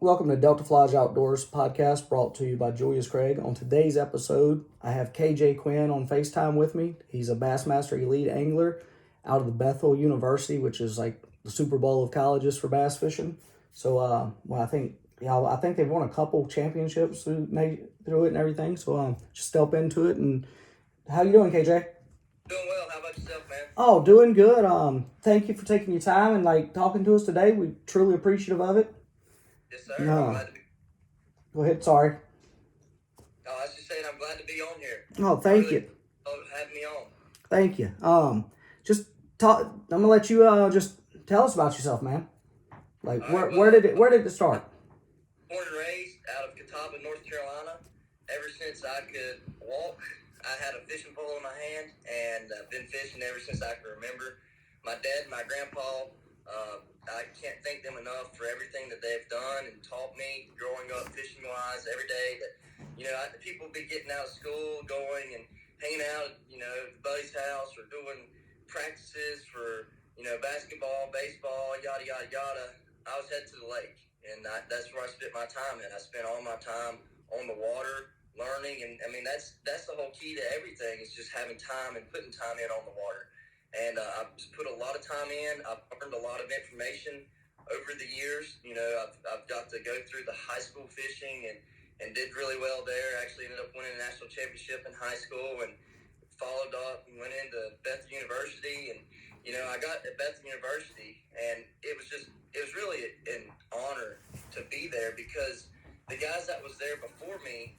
Welcome to Deltaflauge Outdoors podcast brought to you by Julius Craig. On today's episode, I have KJ Quinn on FaceTime with me. He's a Bassmaster Elite angler out of the Bethel University, which is like the Super Bowl of colleges for bass fishing. So, I think they've won a couple championships through it and everything. So, just delve into it. And how you doing, KJ? Doing well. How about yourself, man? Oh, doing good. Thank you for taking your time and talking to us today. We're truly appreciative of it. Yes, sir. No. I'm glad to be. Go ahead. Sorry. Oh, I was just saying I'm glad to be on here. Oh, thank you. Having me on. Thank you. Just talk. I'm gonna let you just tell us about yourself, man. Where did it start? Born and raised out of Catawba, North Carolina. Ever since I could walk, I had a fishing pole in my hand, and I've been fishing ever since I can remember. My dad and my grandpa, I can't thank them enough for everything that they've done and taught me growing up fishing-wise every day. That people be getting out of school, going and hanging out at, the buddy's house or doing practices for, basketball, baseball, yada, yada, yada. I was headed to the lake, and that's where I spent my time at. I spent all my time on the water, learning, and that's the whole key to everything is just having time and putting time in on the water. And I've put a lot of time in. I've learned a lot of information over the years. I've got to go through the high school fishing and did really well there. Actually ended up winning a national championship in high school and followed up and went into Bethel University. And, I got at Bethel University, and it was really an honor to be there because the guys that was there before me,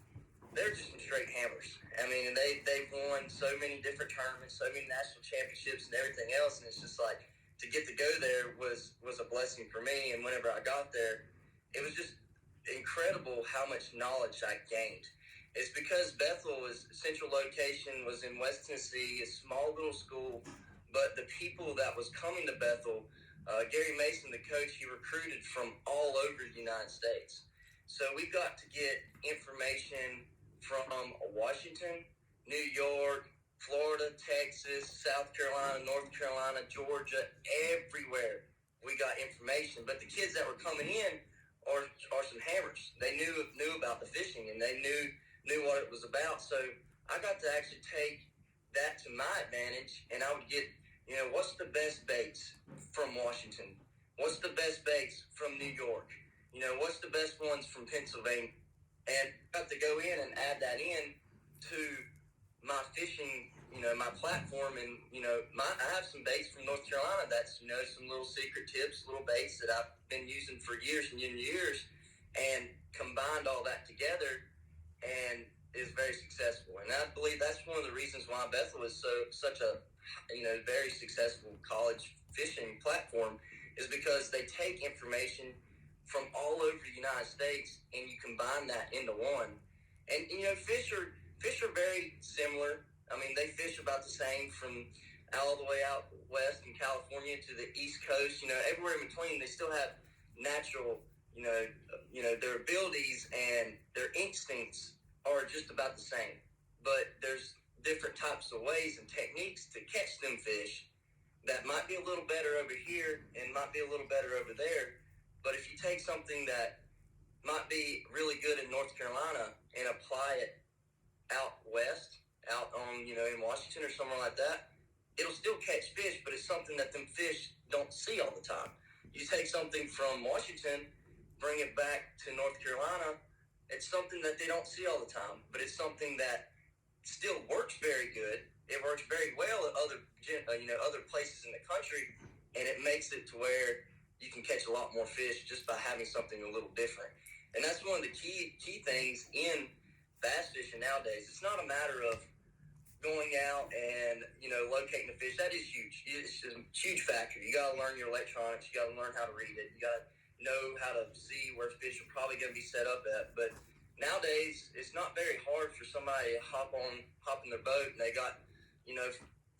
they're just some straight hammers. I mean, they've won so many different tournaments, so many national championships and everything else, and it's just like to get to go there was a blessing for me. And whenever I got there, it was just incredible how much knowledge I gained. It's because Bethel's central location was in West Tennessee, a small little school, but the people that was coming to Bethel, Gary Mason, the coach, he recruited from all over the United States. So we got to get information from Washington, New York, Florida, Texas, South Carolina, North Carolina, Georgia, everywhere we got information. But the kids that were coming in are some hammers. They knew about the fishing, and they knew what it was about. So I got to actually take that to my advantage, and I would get, what's the best baits from Washington? What's the best baits from New York? What's the best ones from Pennsylvania? And got to go in and add that in to my fishing, my platform. And, I have some baits from North Carolina that's, some little secret tips, little baits that I've been using for years and years, and combined all that together and is very successful. And I believe that's one of the reasons why Bethel is such a, very successful college fishing platform is because they take information from all over the United States, and you combine that into one. And, fish are very similar. I mean, they fish about the same from all the way out west in California to the East Coast. Everywhere in between, they still have natural, their abilities and their instincts are just about the same. But there's different types of ways and techniques to catch them fish that might be a little better over here and might be a little better over there. But if you take something that might be really good in North Carolina and apply it out west, out on, in Washington or somewhere like that, it'll still catch fish, but it's something that them fish don't see all the time. You take something from Washington, bring it back to North Carolina, it's something that they don't see all the time, but it's something that still works very good. It works very well at other places in the country, and it makes it to where you can catch a lot more fish just by having something a little different. And that's one of the key things in bass fishing nowadays. It's not a matter of going out and, locating the fish. That is huge. It's a huge factor. You got to learn your electronics. You got to learn how to read it. You got to know how to see where fish are probably going to be set up at. But nowadays, it's not very hard for somebody to hop in their boat, and they got,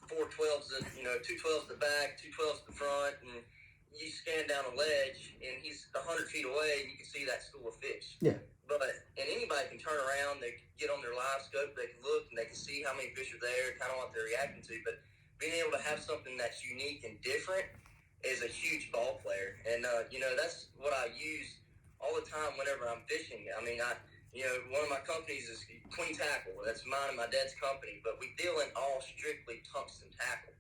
412s, 212s at the back, 212s at the front, and you scan down a ledge, and he's 100 feet away, and you can see that school of fish. Yeah. And anybody can turn around, they can get on their live scope, they can look, and they can see how many fish are there, kind of what they're reacting to. But being able to have something that's unique and different is a huge ball player. And, that's what I use all the time whenever I'm fishing. I mean, one of my companies is Queen Tackle. That's mine and my dad's company, but we deal in all strictly tungsten tackle.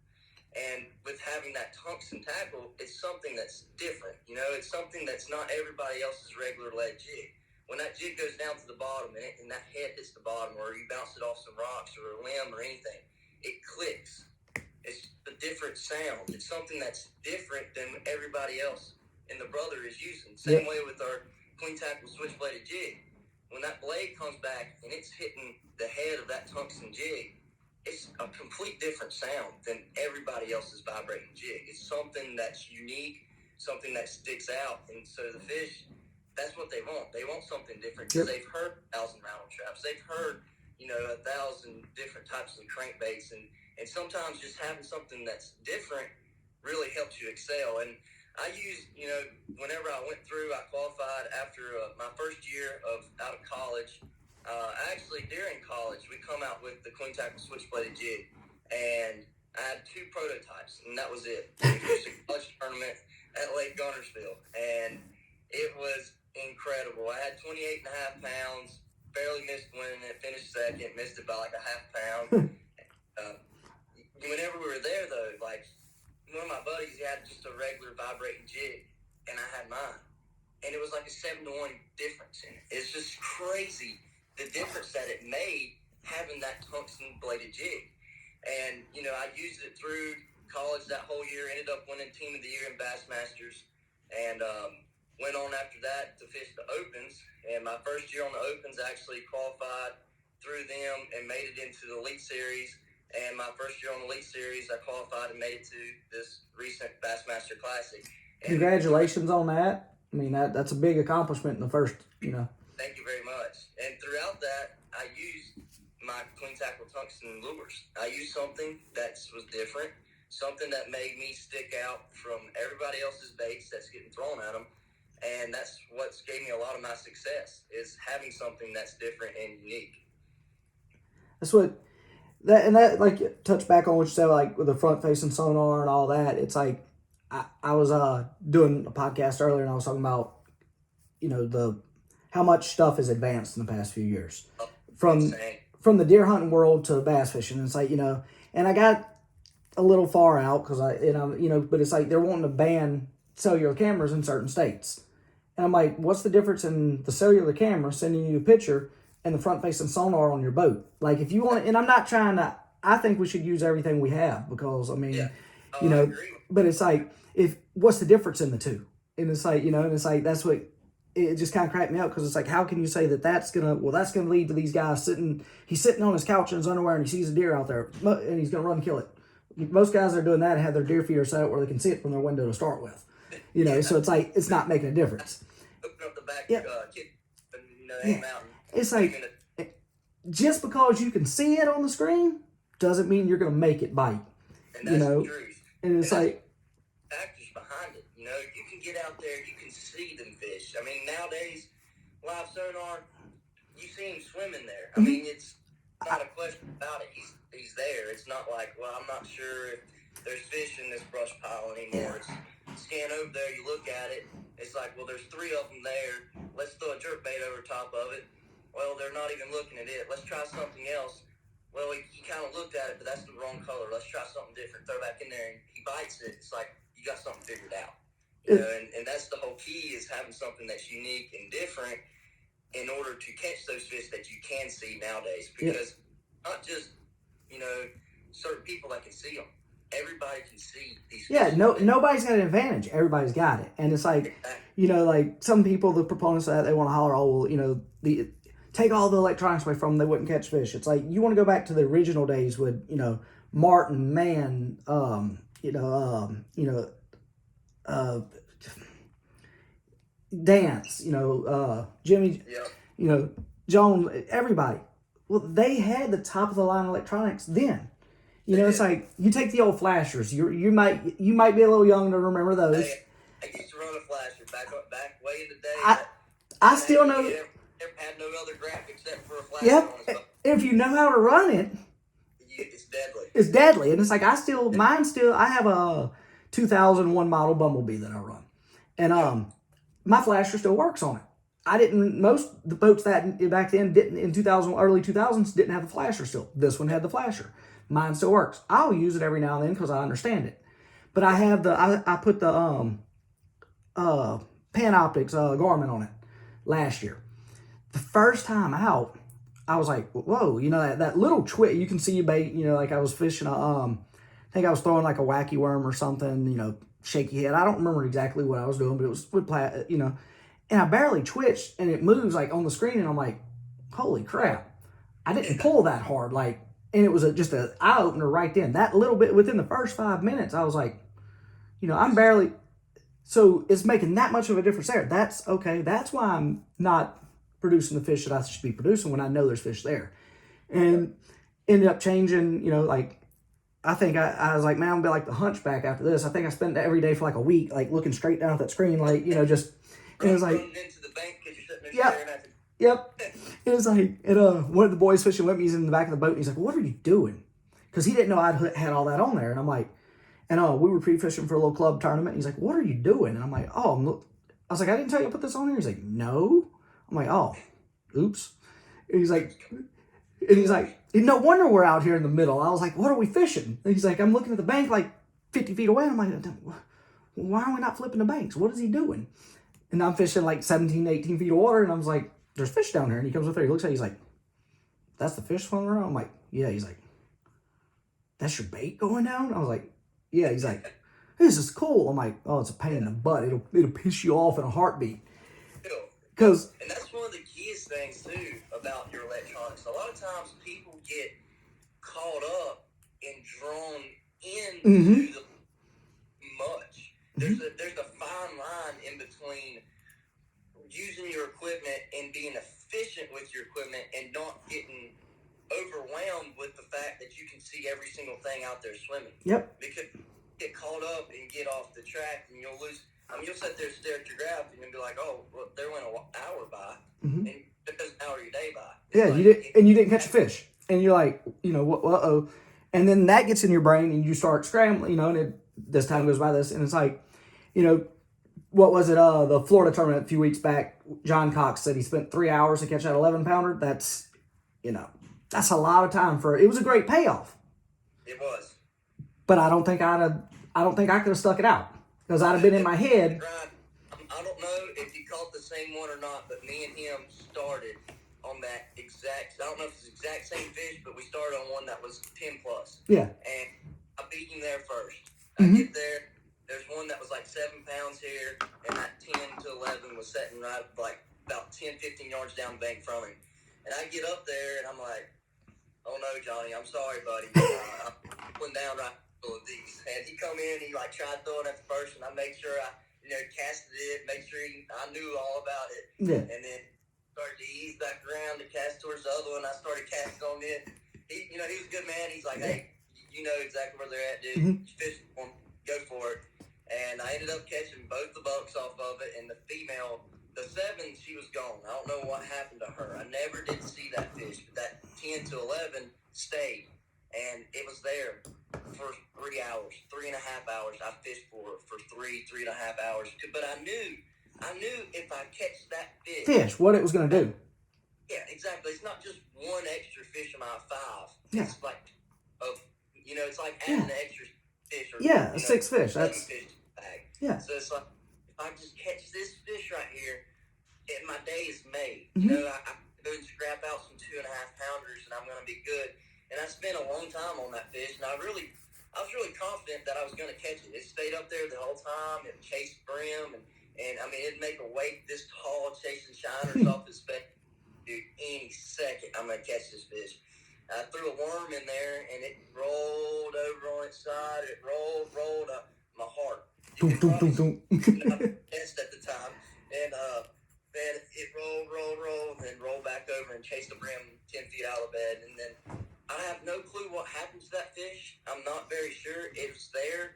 And with having that tungsten tackle, it's something that's different. It's something that's not everybody else's regular lead jig. When that jig goes down to the bottom and that head hits the bottom, or you bounce it off some rocks or a limb or anything, it clicks. It's a different sound. It's something that's different than everybody else in the brother is using. Same way with our Queen Tackle switch-bladed jig. When that blade comes back and it's hitting the head of that tungsten jig, it's a complete different sound than everybody else's vibrating jig. It's something that's unique, something that sticks out. And so the fish, that's what they want. They want something different because they've heard 1,000 rattle traps. They've heard, 1,000 different types of crankbaits. And sometimes just having something that's different really helps you excel. And I used, whenever I went through, I qualified after my first year out of college. Actually, during college, we come out with the Queen Tackle switch-bladed jig, and I had 2 prototypes, and that was it. It was a college tournament at Lake Gunnersville, and it was incredible. I had 28 and a half pounds, barely missed winning it, finished second, missed it by like a half pound. Whenever we were there, though, like, one of my buddies, he had just a regular vibrating jig, and I had mine, and it was like a 7-to-1 difference in it. It's just crazy the difference that it made having that tungsten bladed jig. And, I used it through college that whole year, ended up winning Team of the Year in Bassmasters, and went on after that to fish the Opens. And my first year on the Opens, I actually qualified through them and made it into the Elite Series. And my first year on the Elite Series, I qualified and made it to this recent Bassmaster Classic. And congratulations on that. I mean, that's a big accomplishment in the first, Thank you very much. And throughout that, I used my Queen Tackle tungsten lures. I used something that was different, something that made me stick out from everybody else's baits that's getting thrown at them. And that's what's gave me a lot of my success, is having something that's different and unique. That's what that like touch back on what you said, like with the front facing sonar and all that. It's like I was doing a podcast earlier, and I was talking about how much stuff has advanced in the past few years from the deer hunting world to bass fishing. And it's like, and I got a little far out because but it's like they're wanting to ban cellular cameras in certain states. And I'm like, what's the difference in the cellular camera sending you a picture and the front facing sonar on your boat? Like, if you want, and I'm not trying to, I think we should use everything we have because, I mean, I agree. But it's like, what's the difference in the two? And it's like, and it's like, that's what, it just kind of cracked me up because it's like, how can you say that's going to lead to these guys he's sitting on his couch in his underwear and he sees a deer out there and he's going to run and kill it. Most guys that are doing that have their deer feeder set up where they can see it from their window to start with. So it's like, it's not making a difference. Open up the back kid and aim out. It's like, just because you can see it on the screen doesn't mean you're going to make it bite. And that's the truth. And it's like, factors behind it. You can get out there, you can see them fish. I mean, nowadays, live sonar, you see him swimming there. I mean, it's not a question about it. He's there. It's not like, well, I'm not sure if there's fish in this brush pile anymore. It's scan over there, you look at it. It's like, well, there's 3 of them there. Let's throw a jerk bait over top of it. Well, they're not even looking at it. Let's try something else. Well, he kind of looked at it, but that's the wrong color. Let's try something different. Throw back in there, and he bites it. It's like, you got something figured out. And that's the whole key, is having something that's unique and different in order to catch those fish that you can see nowadays. Because not just, certain people that can see them. Everybody can see these fish. Yeah, nobody's got an advantage. Everybody's got it. And it's like, like some people, the proponents of that, they want to holler, oh, well, take all the electronics away from them, they wouldn't catch fish. It's like, you want to go back to the original days with, Martin, Mann, Dance, Jimmy, Jones, everybody. Well, they had the top of the line electronics then. It's like, you take the old flashers. You might be a little young to remember those. I used to run a flasher back way in the day. I still know. Never had no other graphic except for a flasher. Yep. If you know how to run it, it's deadly. It's deadly, and it's like I have a 2001 model Bumblebee that I run, and my flasher still works on it. most the boats that back then didn't, in 2000, early 2000s, didn't have the flasher still. This one had the flasher. Mine still works. I'll use it every now and then because I understand it. But I have I put the Panoptix Garmin on it last year. The first time out, I was like, whoa, that little twitch, you can see you bait, like I was fishing I think I was throwing like a wacky worm or something, shaky head. I don't remember exactly what I was doing, but it was with and I barely twitched and it moves like on the screen and I'm like, holy crap. I didn't pull that hard, and it was just an eye opener right then. That little bit within the first 5 minutes, I was like, I'm barely, so it's making that much of a difference there. That's okay. That's why I'm not producing the fish that I should be producing when I know there's fish there. And ended up changing, I think I was like, man, I'm gonna be like the hunchback after this. I think I spent every day for like a week, like looking straight down at that screen, just, and it was like, into the bank because you're sitting there yep, staring at the... yep. It was like, one of the boys fishing with me, he's in the back of the boat, and he's like, what are you doing? Because he didn't know I'd had all that on there. And I'm like, and we were pre-fishing for a little club tournament. And he's like, what are you doing? And I'm like, I was like, I didn't tell you to put this on here. He's like, no. I'm like, oh, oops. And he's like, no wonder we're out here in the middle. I was like, what are we fishing? And he's like, I'm looking at the bank like 50 feet away. I'm like, why are we not flipping the banks? What is he doing? And I'm fishing like 17, 18 feet of water. And I was like, there's fish down there. And he comes up there, he looks at it, he's like, that's the fish swimming around? I'm like, yeah. He's like, that's your bait going down? I was like, yeah. He's like, this is cool. I'm like, oh, it's a pain in the butt. It'll piss you off in a heartbeat. And that's one of the keyest things too about your electronics. A lot of times people get caught up and drawn into the much. There's a fine line in between using your equipment and being efficient with your equipment and not getting overwhelmed with the fact that you can see every single thing out there swimming. Yep. Because you get caught up and get off the track and you'll lose. You'll sit there and stare at your graph and you'll be like, oh, well, there went an hour by. And it doesn't hour your day by. It's you didn't catch a fish. And you're like, uh-oh. And then that gets in your brain and you start scrambling, and this time goes by this. And it's like, what was it? The Florida tournament a few weeks back, John Cox said he spent 3 hours to catch that 11-pounder. That's, that's a lot of time it was a great payoff. It was. But I don't think I could have stuck it out. Because I'd have been in my head. I don't know if you caught the same one or not, but me and him started on that exact, I don't know if it's the exact same fish, but we started on one that was 10 plus. Yeah. And I beat him there first. I get there, there's one that was like 7 pounds here, and that 10 to 11 was sitting right like about 10, 15 yards down the bank from him. And I get up there, and I'm like, oh no, Johnny, I'm sorry, buddy. I'm pulling down right of these. And he come in, he like tried throwing at the first, and I made sure I, casted it, make sure I knew all about it. Yeah. And then started to ease back around to cast towards the other one. I started casting on it. He was a good man. He's like, hey, you know exactly where they're at, dude. Fish for them, go for it. And I ended up catching both the bucks off of it, and the female, the 7, she was gone. I don't know what happened to her. I never did see that fish, but that 10 to 11 stayed. And it was there for 3 hours, 3.5 hours. I fished for it for 3.5 hours. But I knew if I catch that fish, what it was going to do. Yeah, exactly. It's not just one extra fish in my 5. Yeah. It's like, it's like adding an extra fish. Or, a 6 fish. That's fish bag. Yeah. So it's like, if I just catch this fish right here, my day is made. I go and scrap out some 2.5 pounders, and I'm going to be good. And I spent a long time on that fish, and I was really confident that I was going to catch it. It stayed up there the whole time. It chased brim, and it'd make a wake this tall chasing shiners off his face. Dude, any second, I'm going to catch this fish. I threw a worm in there, and it rolled over on its side. It rolled up my heart. You could probably test at the time. And it rolled, and then rolled back over and chased the brim 10 feet out of the bed. And then I have no clue what happened to that fish. I'm not very sure. It was there,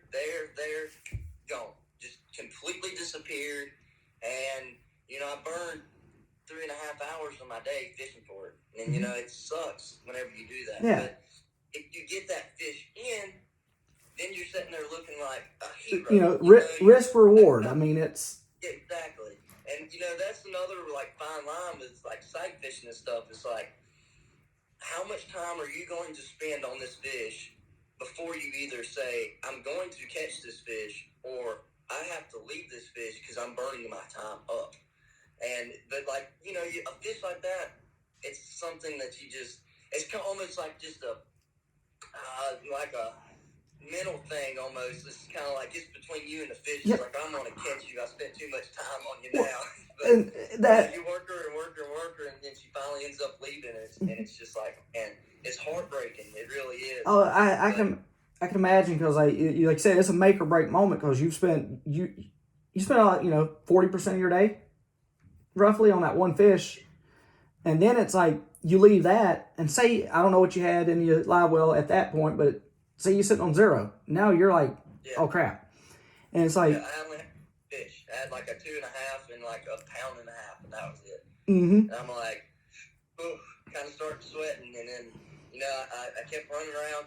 gone. Just completely disappeared. And, I burned 3.5 hours of my day fishing for it. And, it sucks whenever you do that. Yeah. But if you get that fish in, then you're sitting there looking like a hero. Risk reward. It's... Yeah, exactly. And, that's another like fine line with like sight fishing and stuff. It's like, how much time are you going to spend on this fish before you either say, I'm going to catch this fish, or I have to leave this fish because I'm burning my time up. But like, a fish like that, it's something that it's kind of almost like just like a mental thing almost. It's kind of like it's between you and the fish. It's like, I'm going to catch you. I spent too much time on you now. But and that you work her and work her and work her, and then she finally ends up leaving. And it's just like, and it's heartbreaking. It really is. oh, I can imagine, because like you like said, it's a make or break moment, because you spent 40% of your day roughly on that one fish, and then it's like you leave that, and say I don't know what you had in your live well at that point, but say you're sitting on 0. Now you're like, oh crap, and it's like, I only had fish. I had like a 2.5 and like a 1.5 pounds, and that was it. mm-hmm. And I'm like, kind of started sweating, and then I kept running around,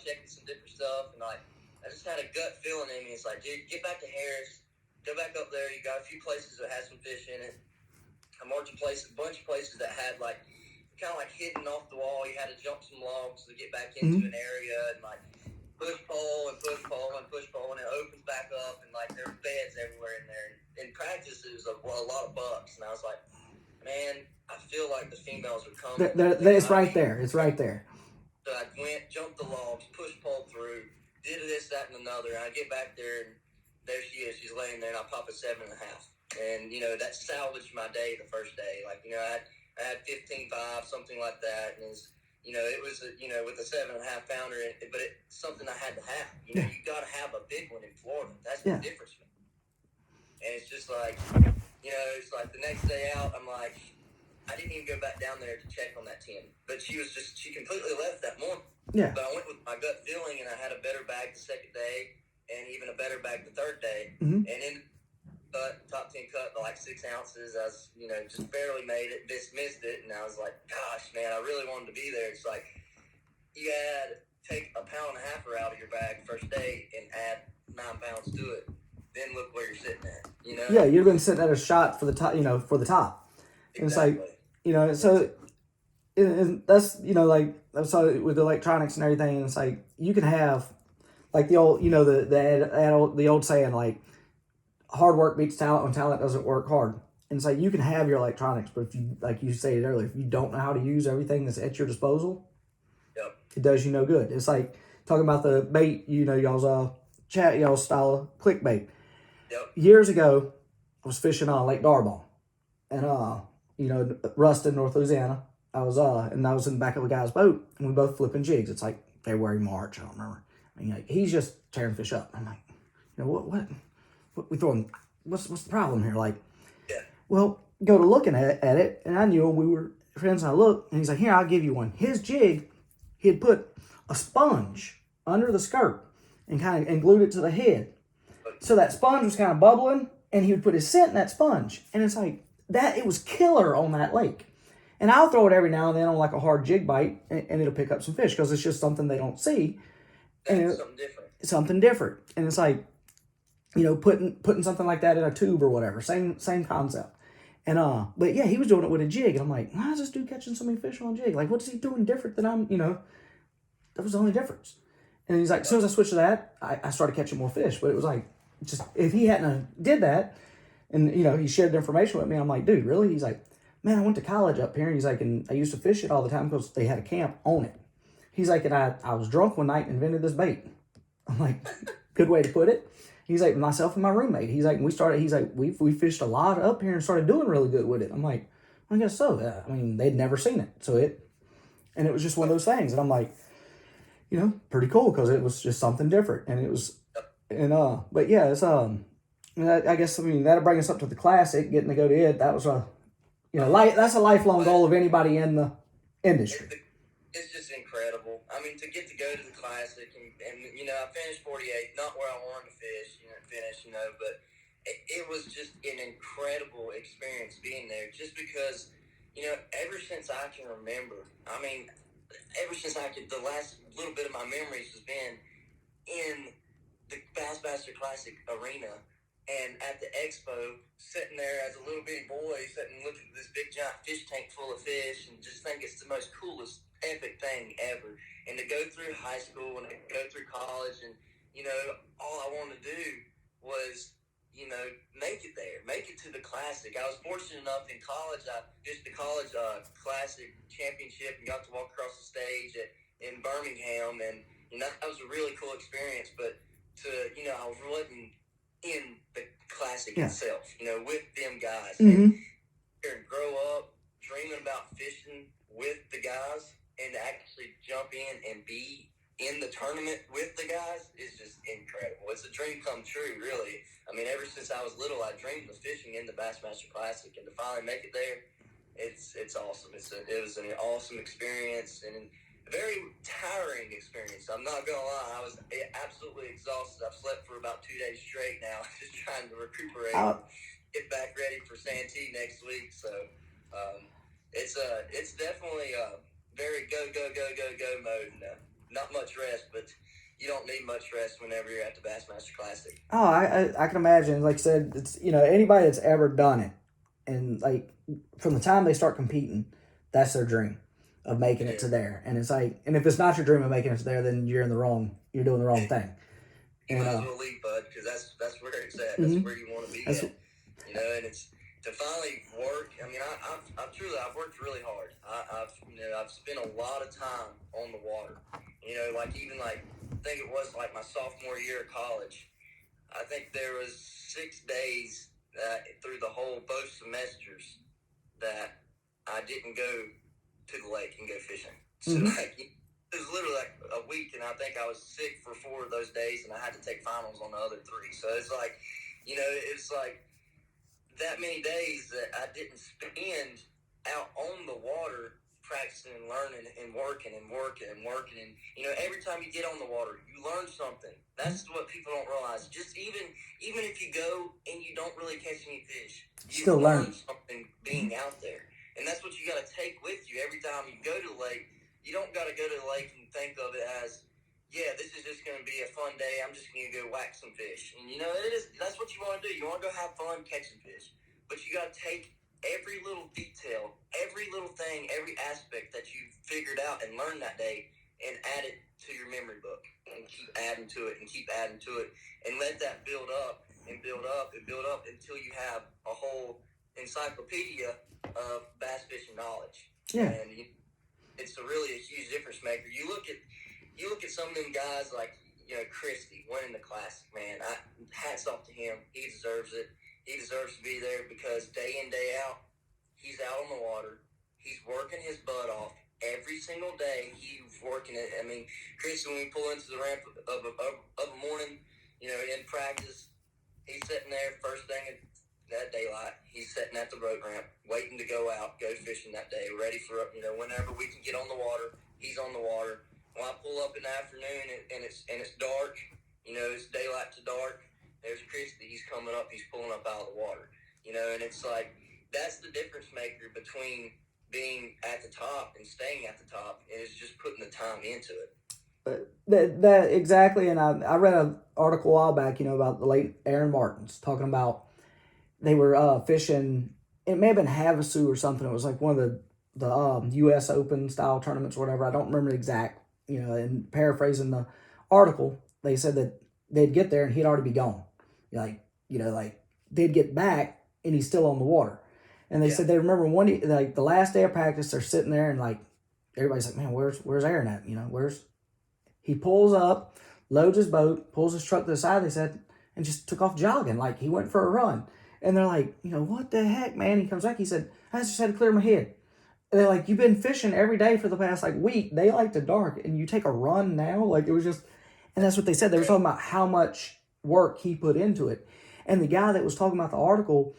checking some different stuff, and like I just had a gut feeling in me. It's like, dude, get back to Harris, go back up there. You got a few places that had some fish in it. I marked a bunch of places that had like kind of like hidden off the wall. You had to jump some logs to get back into an area, and like push pole, and it opens back up, and like there were beds everywhere in there. In practice, it was a lot of bucks, and I was like, man, I feel like the females are coming. It's right there. It's right there. So I went, jumped the logs, pushed pole through, did this, that, and another, and I get back there, and there she is. She's laying there, and I pop a 7.5. And, that salvaged my day the first day. Like, I had 15.5, something like that, and it was, with a 7.5 pounder, but it's something I had to have. You got to have a big one in Florida. That's the difference. And it's just like, it's like the next day out, I'm like, I didn't even go back down there to check on that 10. But she completely left that morning. Yeah. But I went with my gut feeling, and I had a better bag the second day, and even a better bag the third day. Mm-hmm. And in top 10 cut by like 6 ounces. I was, just barely made it, missed it. And I was like, gosh, man, I really wanted to be there. It's like, you take a 1.5 pounder out of your bag first day and add 9 pounds to it. Then look where you're sitting at, Yeah, you've been sitting at a shot for the top, for the top. And exactly. It's like, so that's, like, so with electronics and everything, and it's like, you can have, like the old, the old saying, like, hard work beats talent when talent doesn't work hard. And it's like, you can have your electronics, but if you, like you stated earlier, if you don't know how to use everything that's at your disposal, it does you no good. It's like talking about the bait, y'all's y'all's style of clickbait. Years ago, I was fishing on Lake Darball, and Ruston, North Louisiana. I was in the back of a guy's boat, and we both flipping jigs. It's like February, March, I don't remember. And like, he's just tearing fish up. I'm like, what we throwing? What's the problem here? Like, well, go to looking at it, and I knew him. We were friends, and I looked, and he's like, here, I'll give you one. His jig, he had put a sponge under the skirt and glued it to the head. So that sponge was kind of bubbling, and he would put his scent in that sponge. And it's like, that, it was killer on that lake. And I'll throw it every now and then on like a hard jig bite, and it'll pick up some fish, because it's just something they don't see. And something different. And it's like, putting something like that in a tube or whatever. Same concept. And but yeah, he was doing it with a jig, and I'm like, why is this dude catching so many fish on a jig? Like, what's he doing different than I'm? That was the only difference. And he's like, as soon as I switched to that, I started catching more fish. But it was like, just if he hadn't did that, and he shared the information with me, I'm like, dude, really? He's like, man, I went to college up here, and he's like, and I used to fish it all the time because they had a camp on it. He's like, and I was drunk one night and invented this bait. I'm like, good way to put it. He's like, myself and my roommate. He's like, we fished a lot up here and started doing really good with it. I'm like, I guess so. I mean, they'd never seen it. And it was just one of those things. And I'm like, pretty cool, because it was just something different. And it was, but yeah, it's, I guess, that'll bring us up to the Classic, getting to go to it. That was that's a lifelong goal of anybody in the industry. It's just incredible. I mean, to get to go to the Classic, and I finished 48, not where I wanted to finish, but it was just an incredible experience being there, just because, ever since I can remember, the last little bit of my memories has been in the Bassmaster Classic arena, And at the expo, sitting there as a little bitty boy, sitting looking at this big giant fish tank full of fish, and just think it's the most coolest, epic thing ever. And to go through high school and to go through college, and all I wanted to do was make it there, make it to the Classic. I was fortunate enough in college. I fished the college Classic championship and got to walk across the stage in Birmingham, and that was a really cool experience. But I wasn't in the Classic itself, with them guys. Mm-hmm. And grow up dreaming about fishing with the guys and to actually jump in and be in the tournament with the guys is just incredible. It's a dream come true, really. I mean, ever since I was little, I dreamed of fishing in the Bassmaster Classic, and to finally make it there, it's awesome. It was an awesome experience and a very tiring experience. I'm not gonna lie, I was absolutely exhausted. I've slept for about 2 days straight now, just trying to recuperate, get back ready for Santee next week. So it's definitely a very go mode. Not much rest, but you don't need much rest whenever you're at the Bassmaster Classic. Oh, I can imagine. Like I said, it's anybody that's ever done it, and like from the time they start competing, that's their dream of making it to there. And it's like, and if it's not your dream of making it to there, then you're doing the wrong thing. You might as well leave, bud, because that's where it's at. That's where you want to be at. And it's to finally work. I mean, I've worked really hard. I've spent a lot of time on the water. I think it was like my sophomore year of college. I think there was 6 days through the whole both semesters that I didn't go to the lake and go fishing. So it was literally like a week, and I think I was sick for 4 of those days, and I had to take finals on the other 3. So it's like, it's like that many days that I didn't spend out on the water practicing and learning and working. And every time you get on the water, you learn something. That's what people don't realize. Just even if you go and you don't really catch any fish, you still learn something being out there. And that's what you got to take with you every time you go to the lake. You don't got to go to the lake and think of it as, this is just going to be a fun day. I'm just going to go whack some fish. And that's what you want to do. You want to go have fun catching fish. But you got to take every little detail, every little thing, every aspect that you figured out and learned that day and add it to your memory book and keep adding to it and let that build up and build up and build up until you have a whole encyclopedia of bass fishing knowledge. Yeah. And it's really a huge difference maker. You look at some of them guys like, Christie winning the Classic, man. Hats off to him. He deserves it. He deserves to be there because day in, day out, he's out on the water. He's working his butt off every single day. He's working it. I mean, Chris, when we pull into the ramp of a morning, in practice, he's sitting there first thing at that daylight. He's sitting at the boat ramp, waiting to go out, go fishing that day, ready for, whenever we can get on the water, he's on the water. When I pull up in the afternoon and it's dark, it's daylight to dark, there's Christy, he's coming up, he's pulling up out of the water, and it's like, that's the difference maker between being at the top and staying at the top, is just putting the time into it. That exactly, and I read an article a while back, about the late Aaron Martins, talking about they were fishing, it may have been Havasu or something, it was like one of the U.S. Open style tournaments or whatever, I don't remember the exact, and paraphrasing the article, they said that they'd get there and he'd already be gone. They'd get back and he's still on the water. And they said they remember one day, like the last day of practice, they're sitting there and like everybody's like, man, where's Aaron at? He pulls up, loads his boat, pulls his truck to the side, they said, and just took off jogging. Like he went for a run. And they're like, what the heck, man? He comes back, he said, I just had to clear my head. And they're like, you've been fishing every day for the past week, daylight to dark, and you take a run now? Like it was just, and that's what they said. They were talking about how much work he put into it. And the guy that was talking about the article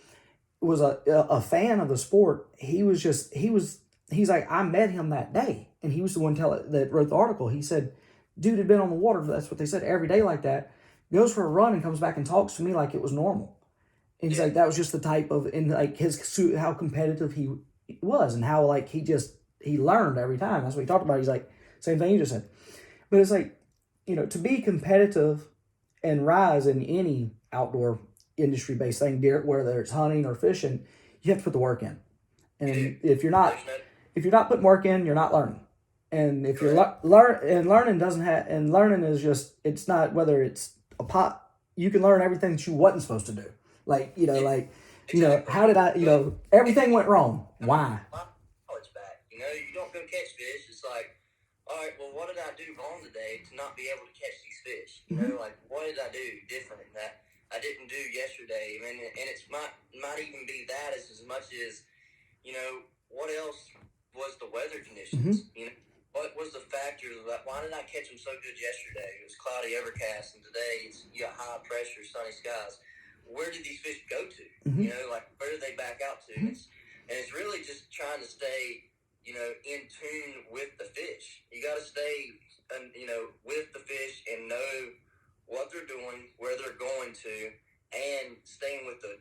was a fan of the sport. He's like, I met him that day. And he was the one that wrote the article. He said, dude had been on the water, that's what they said, every day like that, goes for a run and comes back and talks to me like it was normal. And he's like, that was just the type of, and like how competitive he was and how he learned every time. That's what he talked about. He's like, same thing you just said. But it's like, to be competitive and rise in any outdoor industry-based thing, whether it's hunting or fishing, you have to put the work in. And if you're not putting work in, you're not learning. And if you're learning is just, it's not whether it's a pot. You can learn everything that you wasn't supposed to do. Like, how did I, everything went wrong. Why? Knowledge back. You don't go catch fish. It's like, all right, well, what did I do wrong today to not be able to catch these fish? Like, what did I do different that I didn't do yesterday? And it's might even be that as much as, what else was the weather conditions? What was the factor that why did I catch them so good yesterday? It was cloudy, overcast, and today you got high pressure, sunny skies. Where did these fish go to? Like where did they back out to? And it's really just trying to stay, in tune with the fish. You got to stay, with the fish and know what they're doing, where they're going to, and staying with the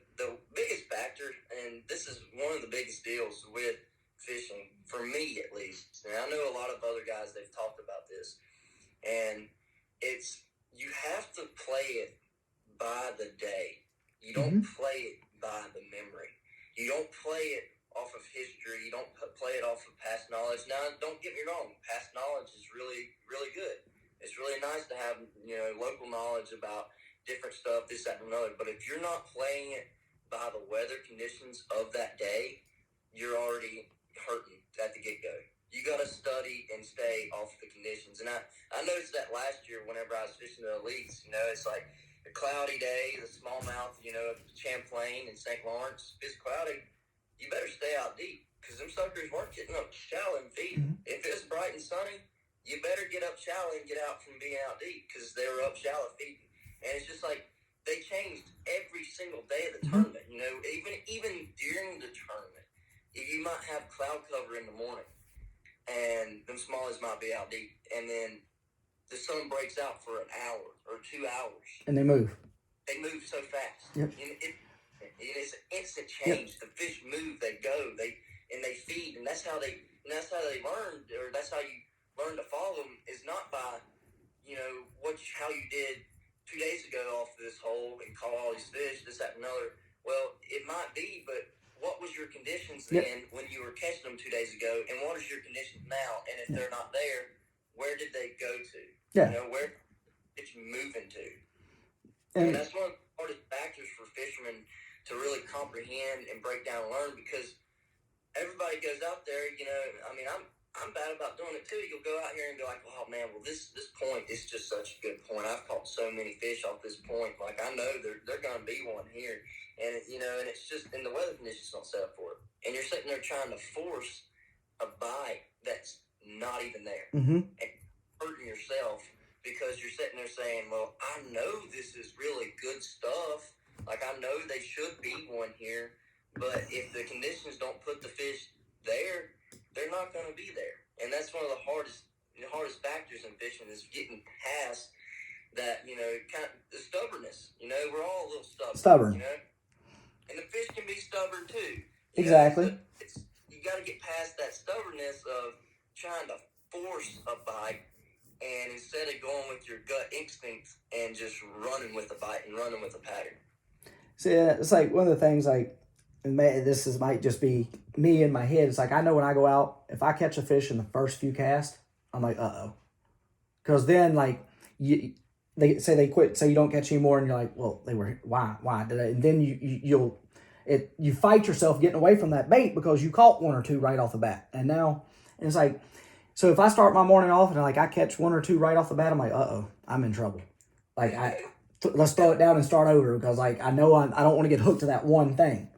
biggest factor. And this is one of the biggest deals with fishing, for me at least, and I know a lot of other guys, they've talked about this, and it's, you have to play it by the day. You don't play it by the memory. You don't play it off of history. You don't play it off of past knowledge. Now, don't get me wrong, past knowledge is really, really good. It's really nice to have, local knowledge about different stuff, this, that, and another, but if you're not playing it by the weather conditions of that day, you're already hurting at the get-go. You got to study and stay off the conditions. And I noticed that last year whenever I was fishing the elites, it's like a cloudy day, the smallmouth, Champlain and St. Lawrence, if it's cloudy, you better stay out deep because them suckers weren't getting up shallow and feeding. If it's bright and sunny, you better get up shallow and get out from being out deep because they were up shallow feeding. And it's just like they changed every single day of the tournament, even during the tournament. You might have cloud cover in the morning, and them smallies might be out deep, and then the sun breaks out for an hour or 2 hours. And they move. They move so fast. Yep. It's an instant change. Yep. The fish move, they go, they feed, and that's how they learn, or that's how you learn to follow them, is not by, how you did 2 days ago off this hole and caught all these fish, this, that, and another. Well, it might be, but what was your conditions then when you were catching them 2 days ago, and what is your conditions now? And if they're not there, where did they go to? Yeah. Where it's moving to? And that's one of the hardest factors for fishermen to really comprehend and break down and learn, because everybody goes out there, I'm bad about doing it too. You'll go out here and be like, oh man, well this point is just such a good point. I've caught so many fish off this point. Like I know they're gonna be one here. And and it's just, and the weather conditions don't set up for it. And you're sitting there trying to force a bite that's not even there. And hurting yourself because you're sitting there saying, well, I know this is really good stuff. Like I know they should be one here, but if the conditions don't put the fish there, they're not going to be there. And that's one of the hardest factors in fishing, is getting past that, kind of the stubbornness. We're all a little stubborn. And the fish can be stubborn too. Exactly. You got to get past that stubbornness of trying to force a bite, and instead of going with your gut instinct and just running with a bite and running with a pattern. See, it's like one of the things, like, might just be me in my head. It's like I know when I go out, if I catch a fish in the first few casts, I'm like, uh-oh. Because then, like, they say they quit, say you don't catch any more, and you're like, well, why did I? And then you fight yourself getting away from that bait because you caught one or two right off the bat. And it's like, so if I start my morning off and I catch one or two right off the bat, I'm like, uh-oh, I'm in trouble. Like, let's throw it down and start over, because like I know I don't want to get hooked to that one thing.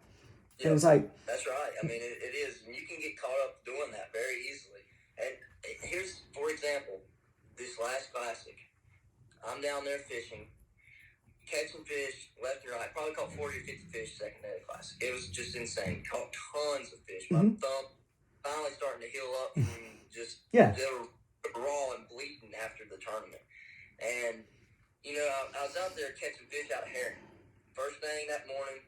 Yep, and it's like, that's right. I mean, it is, and you can get caught up doing that very easily. And here's, for example, this last classic. I'm down there fishing, catching fish left and right. Probably caught 40 or 50 fish second day of the classic. It was just insane. Caught tons of fish. My thumb finally starting to heal up from just they were raw and bleeding after the tournament. And I was out there catching fish out of herring. First thing that morning,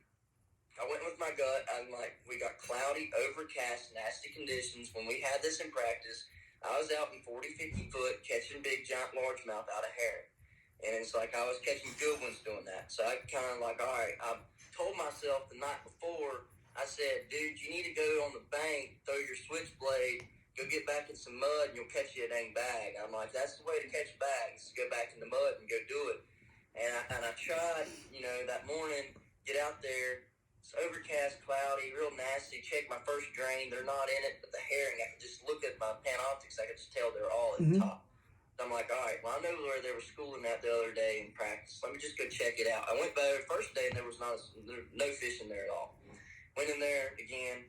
I went with my gut. I'm like, we got cloudy, overcast, nasty conditions. When we had this in practice, I was out in 40, 50 foot catching big, giant, largemouth out of herring. And it's like I was catching good ones doing that. So I kind of like, all right, I told myself the night before, I said, dude, you need to go on the bank, throw your switchblade, go get back in some mud, and you'll catch you a dang bag. I'm like, that's the way to catch a bag, is to go back in the mud and go do it. And I tried, that morning, get out there. It's overcast, cloudy, real nasty. Check my first drain. They're not in it, but the herring, I could just look at my Panoptics. I could just tell they're all at the top. So I'm like, all right, well, I know where they were schooling at the other day in practice. Let me just go check it out. I went by the first day, and there was no fish in there at all. Went in there again.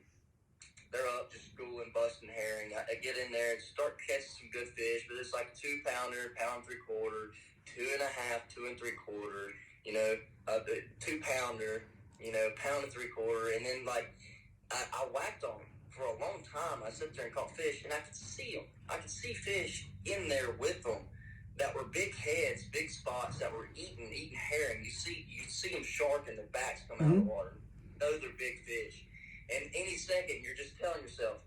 They're up just schooling, busting herring. I get in there and start catching some good fish, but it's like 2 pounder, pound 3/4, 2.5, 2 3/4, 2 pounder, pound 3/4, and then like I whacked on them for a long time. I sat there and caught fish, and I could see them. I could see fish in there with them that were big heads, big spots that were eating herring. You see them shark and their backs come out of the water. Those are big fish. And any second, you're just telling yourself,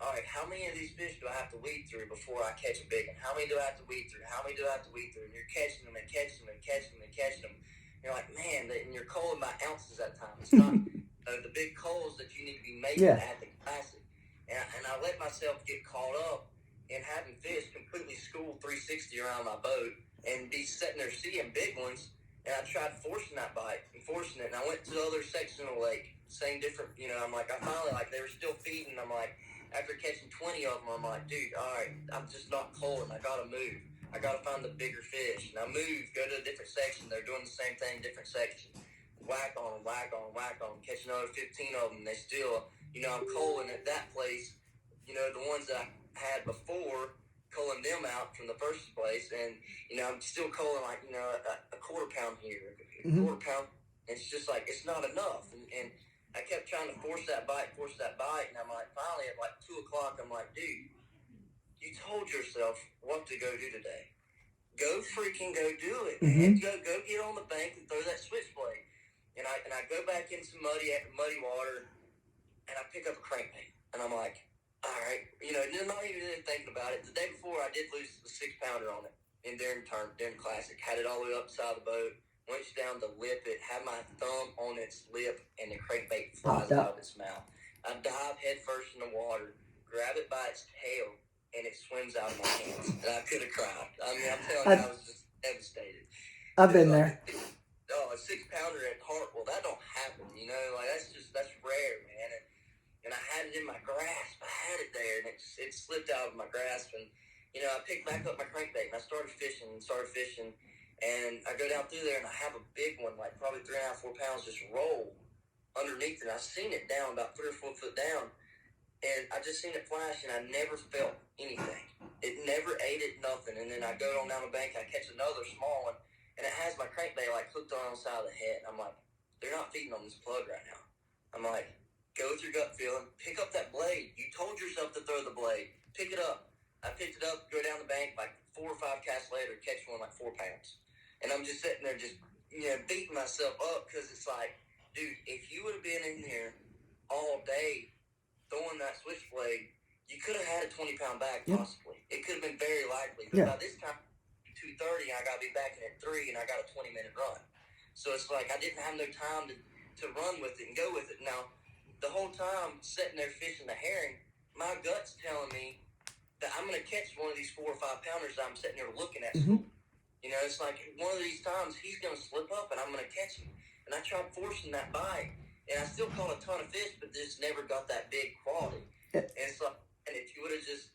all right, how many of these fish do I have to weed through before I catch a big one? How many do I have to weed through? How many do I have to weed through? And you're catching them and catching them and catching them and catching them. You're like, man, and you're calling by ounces at times. It's not the big calls that you need to be making at the Classic. And I let myself get caught up in having fish completely school 360 around my boat and be sitting there seeing big ones. And I tried forcing that bite and forcing it. And I went to the other section of the lake, same different, I'm like, I finally, like, they were still feeding. I'm like, after catching 20 of them, I'm like, dude, all right, I'm just not cold. I got to move. I got to find the bigger fish. And I move, go to a different section. They're doing the same thing, different section. Whack on them, whack on them, whack on them. Catch another 15 of them. They still, I'm culling at that place, the ones that I had before, culling them out from the first place. And, I'm still culling like, a 1/4 pound here, a 1/4 pound. It's just like, it's not enough. And I kept trying to force that bite. And I'm like, finally at like 2 o'clock, I'm like, dude, you told yourself what to go do today. Go freaking go do it, man. Go get on the bank and throw that switchblade. And I go back in some muddy water, and I pick up a crankbait. And I'm like, all right, not even thinking about it. The day before, I did lose a 6 pounder on it during Classic. Had it all the way up the side of the boat. Went down to lip it, had my thumb on its lip, and the crankbait flies out of its mouth. I dive head first in the water, grab it by its tail, and it swims out of my hands. And I could have cried. I mean, I'm telling you, I was just devastated. I've been there. A 6 pounder at Hartwell, that don't happen, like that's rare, man. And I had it in my grasp. I had it there, and it slipped out of my grasp. And, I picked back up my crankbait, and I started fishing. And I go down through there, and I have a big one, like probably 3.5, 4 pounds, just roll underneath it. I seen it down about 3 or 4 foot down, and I just seen it flash, and I never felt anything. It never ate it, nothing. And then I go on down the bank, I catch another small one, and it has my crankbait like hooked on the side of the head. I'm like, they're not feeding on this plug right now. I'm like, go with your gut feeling, pick up that blade. You told yourself to throw the blade. Pick it up. I picked it up, go down the bank, like 4 or 5 casts later, catch one like 4 pounds. And I'm just sitting there just, beating myself up because it's like, dude, if you would have been in here all day throwing that switchblade, you could have had a 20-pound bag possibly. It could have been very likely. But by this time, 2:30, I got to be back in at 3, and I got a 20-minute run. So it's like I didn't have no time to run with it and go with it. Now, the whole time sitting there fishing the herring, my gut's telling me that I'm going to catch one of these 4 or 5 pounders that I'm sitting there looking at school. It's like one of these times he's going to slip up and I'm going to catch him. And I tried forcing that bite, and I still caught a ton of fish, but just never got that big quality. And it's like, and if you would have just,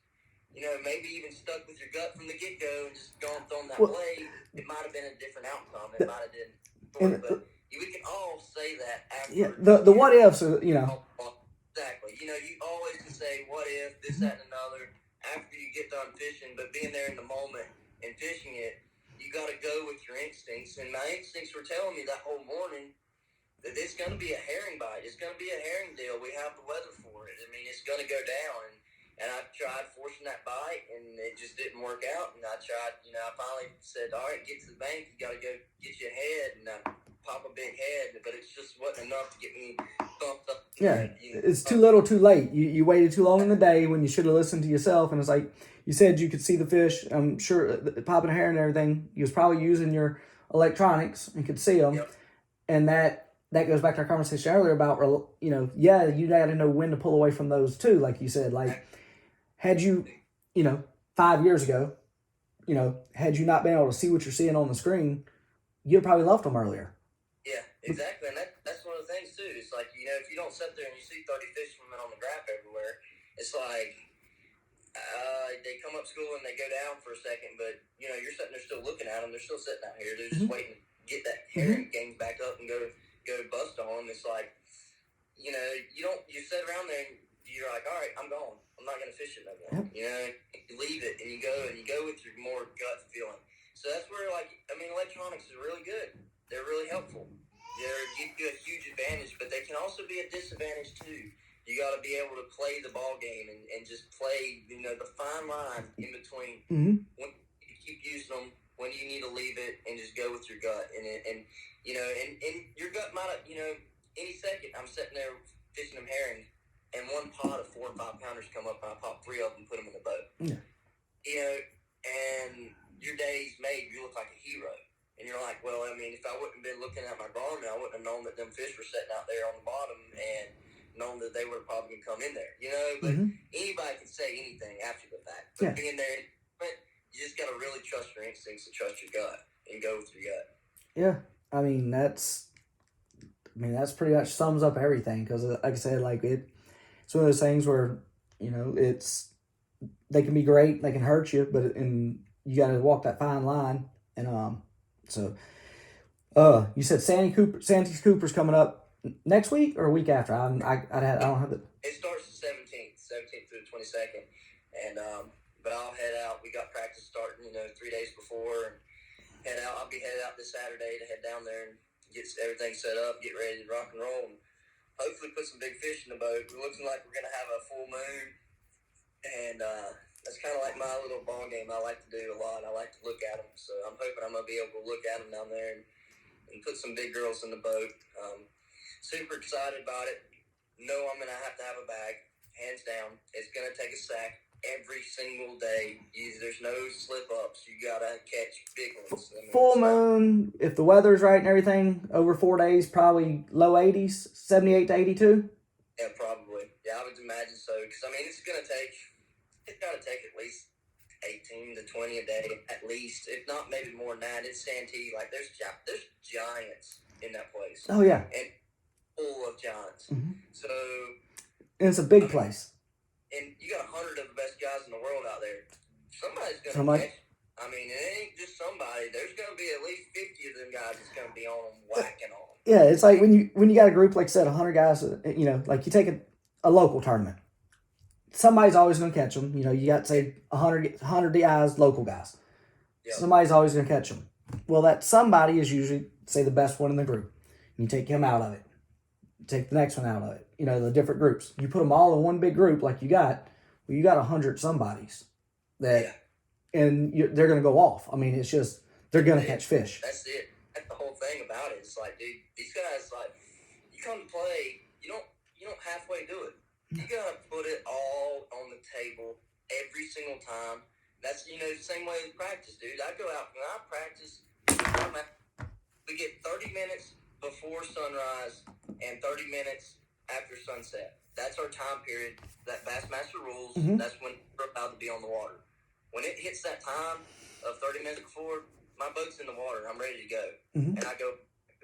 maybe even stuck with your gut from the get-go and just gone thrown that blade, it might have been a different outcome. It might have been, but we can all say that after. Yeah, the what ifs, Exactly. You always can say what if, this, that, and another after you get done fishing, but being there in the moment and fishing it, you got to go with your instincts. And my instincts were telling me that whole morning that it's going to be a herring bite. It's going to be a herring deal. We have the weather for it. I mean, it's going to go down. And I tried forcing that bite, and it just didn't work out. And I tried, I finally said, all right, get to the bank. You got to go get your head. And I pop a big head, but it just wasn't enough to get me thumped up. Yeah, it's too little, too late. You waited too long in the day when you should have listened to yourself. And it's like you said, you could see the fish. I'm sure popping a hair and everything. You was probably using your electronics and could see them. and that goes back to our conversation earlier about, you got to know when to pull away from those too. Like you said, like had you, 5 years ago, had you not been able to see what you're seeing on the screen, you'd probably left them earlier. Yeah, exactly, and that's one of the things too. It's like, if you don't sit there and you see 30 fishermen on the graph everywhere, it's like they come up school and they go down for a second, but you're sitting there still looking at them. They're still sitting out here. They're just waiting to get that herring gang back up and go bust on them. It's like, you sit around there and you're like, all right, I'm gone. I'm not going to fish it no more. You leave it and you go with your more gut feeling. So that's where, electronics is really good. They're really helpful. They give you a huge advantage, but they can also be a disadvantage too. You got to be able to play the ball game and just play, the fine line in between when you keep using them, when you need to leave it, and just go with your gut. And your gut might, any second I'm sitting there fishing them herring, and one pot of 4 or 5 pounders come up, and I pop 3 of them and put them in the boat. Yeah. And your day's made. You look like a hero. And you're like, well, if I wouldn't have been looking at my garment, I wouldn't have known that them fish were sitting out there on the bottom and known that they were probably going to come in there, But anybody can say anything after the fact. But being there, you just got to really trust your instincts and trust your gut and go with your gut. Yeah. That's pretty much sums up everything. Because, like I said, it's one of those things where, they can be great, they can hurt you, but you got to walk that fine line. And, so, you said Santee Cooper's coming up next week or a week after? I don't have it. It starts the 17th through the 22nd, and but I'll head out. We got practice starting, 3 days before, and head out. I'll be headed out this Saturday to head down there and get everything set up, get ready to rock and roll, and hopefully put some big fish in the boat. We're looking like we're gonna have a full moon, and that's kind of like my little ball game I like to do a lot. I like to look at them, so I'm hoping I'm going to be able to look at them down there and put some big girls in the boat. Super excited about it. Know I'm going to have a bag, hands down. It's going to take a sack every single day. There's no slip-ups. You got to catch big ones. Full moon, if the weather's right and everything, over 4 days, probably low 80s, 78 to 82? Yeah, probably. Yeah, I would imagine so. Because, it's got to take at least 18 to 20 a day, at least. If not, maybe more than that. It's Santee. There's giants in that place. Oh, yeah. And full of giants. So... And it's a big place. And you got 100 of the best guys in the world out there. Somebody's going to catch. It ain't just somebody. There's going to be at least 50 of them guys that's going to be on them, whacking on them. Yeah, it's like when you got a group, like I said, 100 guys, like you take a local tournament. Somebody's always going to catch them. You got, say, 100 guys, local guys. Yep. Somebody's always going to catch them. Well, that somebody is usually, say, the best one in the group. You take him out of it. You take the next one out of it. The different groups. You put them all in one big group like you got 100 somebodies. And they're going to go off. It's just, they're going to catch fish. That's it. That's the whole thing about it. It's like, dude, these guys, you come to play, you don't halfway do it. You gotta put it all on the table every single time. That's the same way with practice, dude. I go out when I practice. We get 30 minutes before sunrise and 30 minutes after sunset. That's our time period. That Bassmaster rules. That's when we're allowed to be on the water. When it hits that time of 30 minutes before, my boat's in the water. I'm ready to go, and I go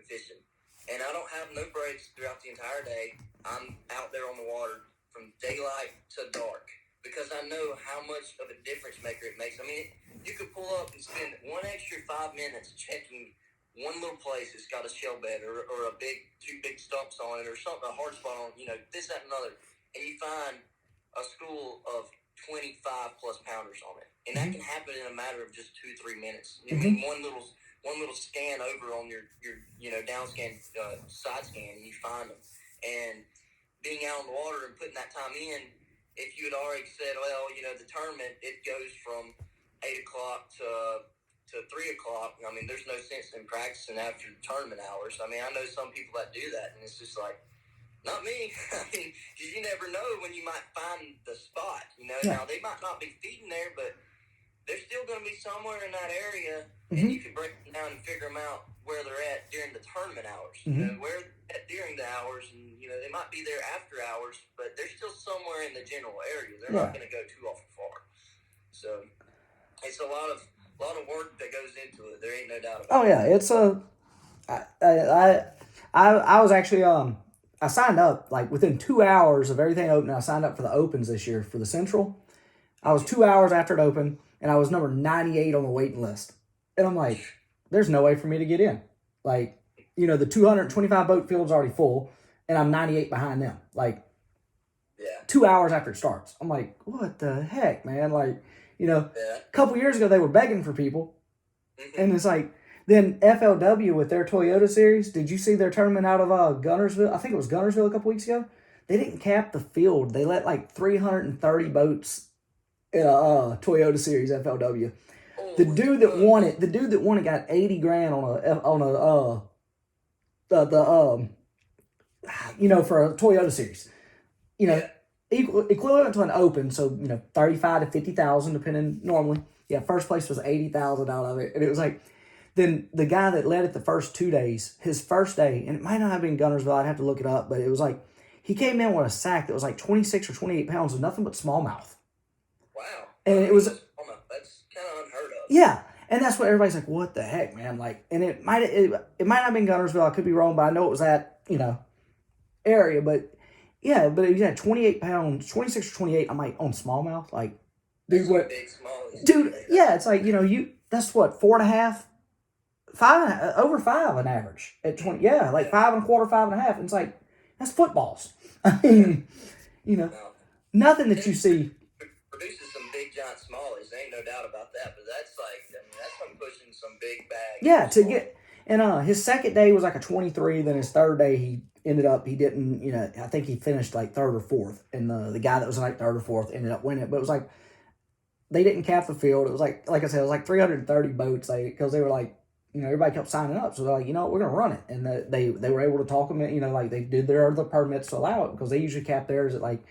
fishing. And I don't have no breaks throughout the entire day. I'm out there on the water from daylight to dark because I know how much of a difference maker it makes. You could pull up and spend one extra 5 minutes checking one little place that's got a shell bed or two big stumps on it or something, a hard spot on, this, that, and another, and you find a school of 25 plus pounders on it. And that can happen in a matter of just 2-3 minutes. One little scan over on your down scan, side scan, and you find them. And being out on the water and putting that time in, if you had already said, well, the tournament, it goes from 8 o'clock to 3 o'clock. There's no sense in practicing after the tournament hours. I know some people that do that, and it's just like, not me. Because you never know when you might find the spot. Now they might not be feeding there, but they're still going to be somewhere in that area, and you can break them down and figure them out where they're at during the tournament hours. Mm-hmm. You know, where they're at during the hours, and you know they might be there after hours, but they're still somewhere in the general area. They're not going to go too awful far. So it's a lot of work that goes into it. There ain't no doubt about it. Oh yeah, it's I was actually I signed up like within 2 hours of everything opening. I signed up for the opens this year for the Central. I was 2 hours after it opened, and I was number 98 on the waiting list. And I'm like, there's no way for me to get in. Like, you know, the 225 boat field's already full, and I'm 98 behind them. Like, 2 hours after it starts. I'm like, what the heck, man? Like, you know, a couple years ago they were begging for people, and it's like, then FLW with their Toyota series. Did you see their tournament out of Gunnersville? I think it was Gunnersville a couple weeks ago. They didn't cap the field. They let like 330 boats in a Toyota series FLW. The dude that won it got 80 grand for a Toyota series. You know, equivalent to an open, so 35 to 50,000 depending normally. Yeah, first place was 80,000 out of it, and it was like. Then the guy that led it the first 2 days, his first day, and it might not have been Gunnersville, I'd have to look it up, but it was like, he came in with a sack that was like 26 or 28 pounds of nothing but smallmouth. Wow. And it was... That's kind of unheard of. Yeah, and that's what everybody's like, what the heck, man? Like, and it might not have been Gunnersville, I could be wrong, but I know it was that, area, but yeah, but he had 28 pounds, 26 or 28, I'm like, on smallmouth? Like, dude, what? Big smallies. Dude, yeah, it's like, that's what, 4.5? 5, over 5 on average at 20. Yeah, like 5 1/4, 5.5. And it's like, that's footballs. I mean, nothing that you see. Produces some big giant smallies. There ain't no doubt about that. But that's like, that's from pushing some big bags. Yeah, to get, and his second day was like a 23. Then his third day, he didn't, I think he finished like third or fourth. And the guy that was like third or fourth ended up winning it. But it was like, they didn't cap the field. It was like I said, it was like 330 boats. Because they were like, everybody kept signing up. So they're like, we're going to run it. And they were able to talk them, like they did their other permits to allow it because they usually cap theirs at like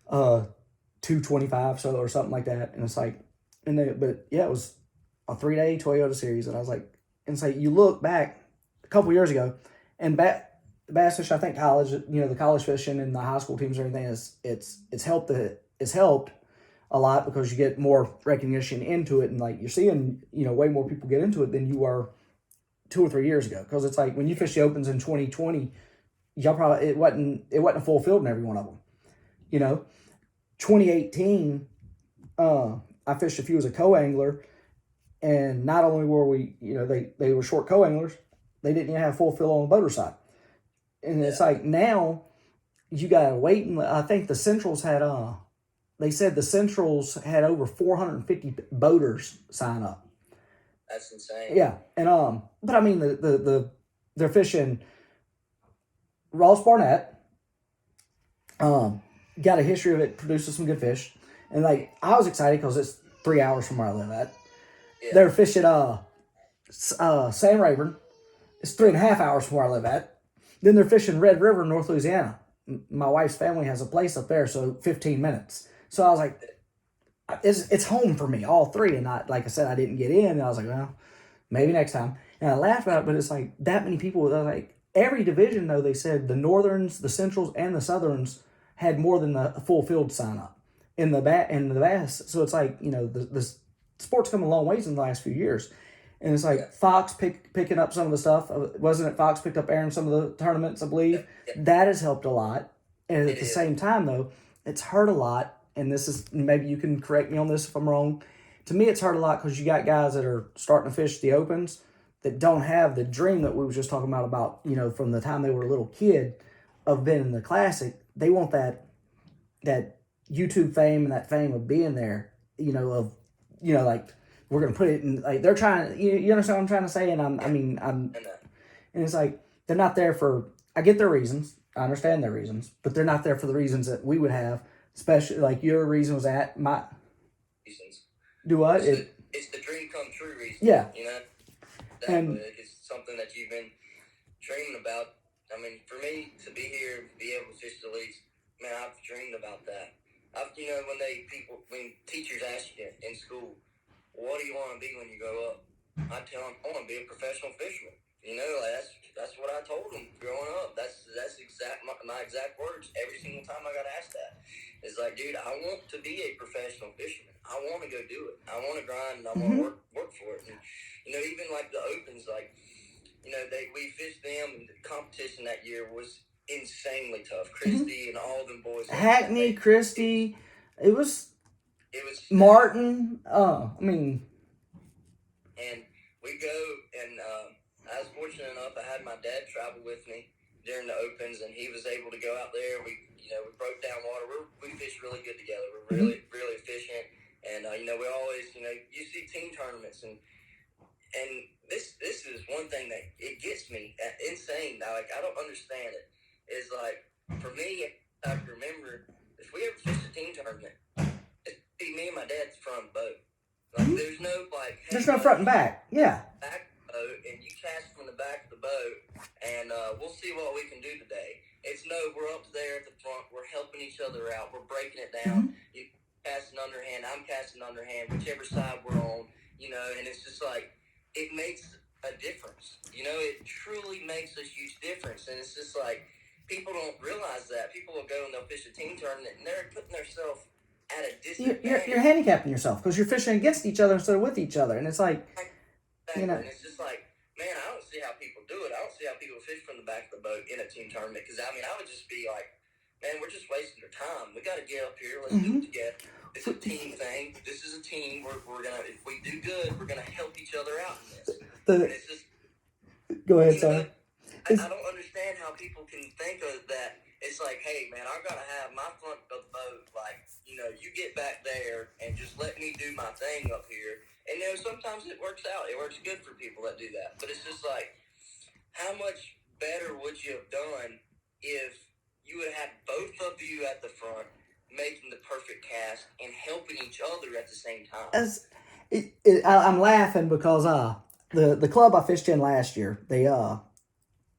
225 or something like that. And it's like, but yeah, it was a 3-day Toyota series. And I was like, and so you look back a couple years ago and bass fishing, I think college, the college fishing and the high school teams and everything it's helped a lot because you get more recognition into it, and like you're seeing, way more people get into it than you were 2 or 3 years ago. Because it's like when you fish the opens in 2020, y'all probably it wasn't a full field in every one of them. 2018, I fished a few as a co-angler, and not only were we, they were short co-anglers, they didn't even have full field on the boater side, and it's like now you gotta wait. And I think the Centrals had They said the Centrals had over 450 boaters sign up. That's insane. Yeah, and but I mean they're fishing Ross Barnett. Got a history of it, produces some good fish, and like I was excited because it's 3 hours from where I live at. Yeah. They're fishing Sam Rayburn. It's 3.5 hours from where I live at. Then they're fishing Red River, North Louisiana. My wife's family has a place up there, so 15 minutes. So I was like, it's home for me, all three. And like I said, I didn't get in. And I was like, well, maybe next time. And I laughed about it, but it's like that many people. Like every division, though, they said the Northerns, the Centrals, and the Southerns had more than the full field sign up in the Bass. So it's like, the sport's come a long ways in the last few years. And it's like Fox picking up some of the stuff. Wasn't it Fox picked up airing some of the tournaments, I believe? Yeah. That has helped a lot. And at the same time, though, it's hurt a lot. And this is, maybe you can correct me on this if I'm wrong. To me, it's hurt a lot because you got guys that are starting to fish the opens that don't have the dream that we were just talking about, from the time they were a little kid of being in the Classic. They want that YouTube fame and that fame of being there, like we're going to put it in, like they're trying, you understand what I'm trying to say? And and it's like, they're not there for, I get their reasons. I understand their reasons, but they're not there for the reasons that we would have. Especially, like, your reason was at my... Reasons. Do what? It's the dream come true reason. Yeah. And it's something that you've been dreaming about. I mean, for me to be here, be able to fish the leagues, man, I've dreamed about that. When teachers ask you in school, what do you want to be when you grow up? I tell them, I want to be a professional fisherman. You know, like that's what I told him growing up. That's my exact words. Every single time I got asked that, it's like, dude, I want to be a professional fisherman. I want to go do it. I want to grind and I want to work for it. And you know, even like the opens, like you know, we fished them, and the competition that year was insanely tough. Christy and all them boys. Hackney, Christy, it was Martin. And we go, and I was fortunate enough. I had my dad travel with me during the opens, and he was able to go out there. We broke down water. We fished really good together. We're really, really efficient, and you know, we always, you know, you see team tournaments, and this is one thing that it gets me insane. Now, like I don't understand it. Is like for me, I remember if we ever fished a team tournament, it'd be me and my dad's front boat. Like there's no like. Hey, there's no front and back. Yeah. Back boat, and you cast from the back of the boat, and we'll see what we can do today. It's no, we're up there at the front. We're helping each other out. We're breaking it down. You cast an underhand. I'm casting underhand. Whichever side we're on, you know. And it's just like it makes a difference. You know, it truly makes a huge difference. And it's just like people don't realize that. People will go and they'll fish a team tournament, and they're putting themselves at a disadvantage. You're handicapping yourself because you're fishing against each other instead of with each other, and it's like, you know, and it's just like, man, I don't see how people do it. I don't see how people fish from the back of the boat in a team tournament because I mean, I would just be like, man, we're just wasting our time. We got to get up here. Let's do it together. It's a team thing. This is a team. We're gonna, if we do good, we're gonna help each other out in this. And it's just, go ahead, son. I don't understand how people can think of that. It's like, hey, man, I've got to have my front of the boat. Like, you know, you get back there and just let me do my thing up here. And, you know, sometimes it works out. It works good for people that do that. But it's just like, how much better would you have done if you would have both of you at the front making the perfect cast and helping each other at the same time? I'm laughing because the club I fished in last year,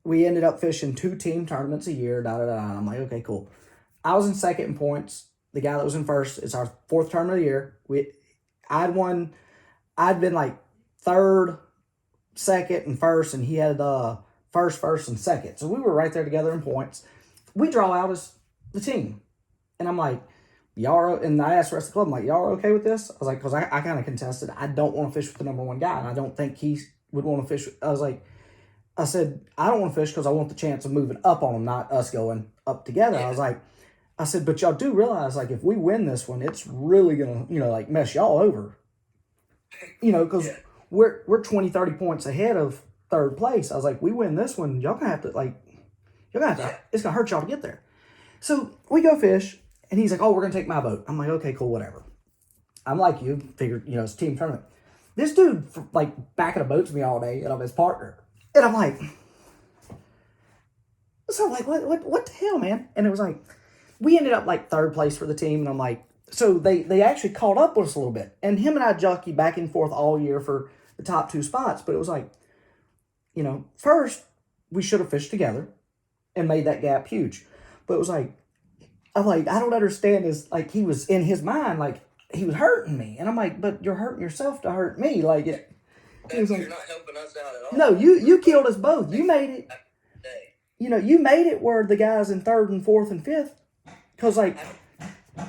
we ended up fishing 2 team tournaments a year, and I'm like, okay, cool. I was in second in points. The guy that was in first, it's our 4th tournament of the year. I'd been like 3rd, 2nd, and 1st, and he had 1st, and 2nd. So we were right there together in points. We draw out as the team. And I'm like, y'all, and I asked the rest of the club, I'm like, y'all are okay with this? I was like, because I kind of contested. I don't want to fish with the number 1 guy, and I don't think he would want to fish. I said, I don't want to fish because I want the chance of moving up on them, not us going up together. Yeah. I said, but y'all do realize, like, if we win this one, it's really going to, you know, like, mess y'all over. You know, because we're 20, 30 points ahead of 3rd place. I was like, we win this one, y'all going to have to, like, it's going to hurt y'all to get there. So we go fish, and he's like, oh, we're going to take my boat. I'm like, okay, cool, whatever. I'm like you, figured, you know, it's a team tournament. This dude, like, backing a boat to me all day, and I'm his partner. And I'm like, so like, what the hell, man? And it was like, we ended up like 3rd place for the team. And I'm like, so they actually caught up with us a little bit. And him and I jockeyed back and forth all year for the top 2 spots. But it was like, you know, first we should have fished together and made that gap huge. But it was like, I'm like, I don't understand this. Like, he was in his mind, like, he was hurting me. And I'm like, but you're hurting yourself to hurt me. Like, you're not helping us out at all. No, you killed us both. You made it. You know, you made it where the guys in 3rd and 4th and 5th, because like,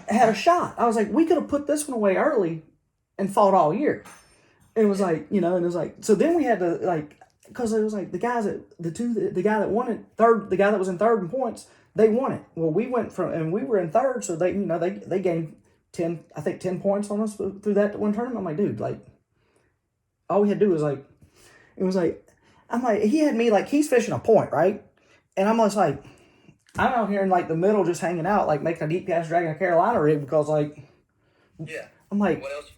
had a shot. I was like, we could have put this one away early, and fought all year. And it was like, you know, and it was like, so then we had to like, because it was like the guys the guy that won it 3rd, the guy that was in 3rd in points, they won it. Well, we went from, and we were in 3rd, so they, you know, they gained 10 points on us through that one tournament. I'm like, dude, like, all we had to do was like, it was like, I'm like, he had me like, he's fishing a point, right? And I'm just like, I'm out here in like the middle just hanging out, like making a deep cast dragging a Carolina rig because like, yeah, I'm like, what else?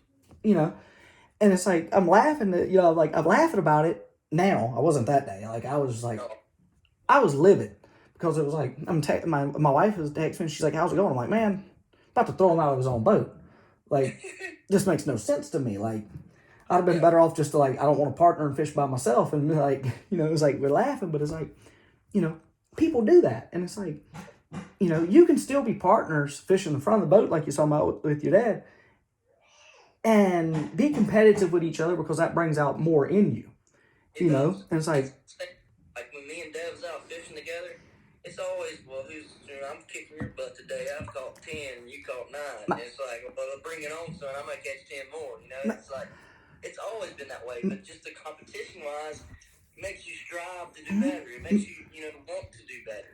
You know, and it's like, I'm laughing at, you know, like I'm laughing about it now. I wasn't that day. Like I was like, I was livid because it was like, my wife was texting me. She's like, how's it going? I'm like, man, about to throw him out of his own boat. Like, this makes no sense to me. Like, I'd have been better off just to like, I don't want to partner and fish by myself. And like, you know, it was like, we're laughing, but it's like, you know, people do that. And it's like, you know, you can still be partners fishing in front of the boat like you saw about with your dad and be competitive with each other because that brings out more in you. you know, and it's like when me and Dev was out fishing together, it's always, well, I'm kicking your butt today. I've caught 10 and you caught 9. And it's like, well, bring it on, son. I'm going to catch 10 more. You know, it's like, it's always been that way. But just the competition-wise, makes you strive to do better. It makes you, want to do better.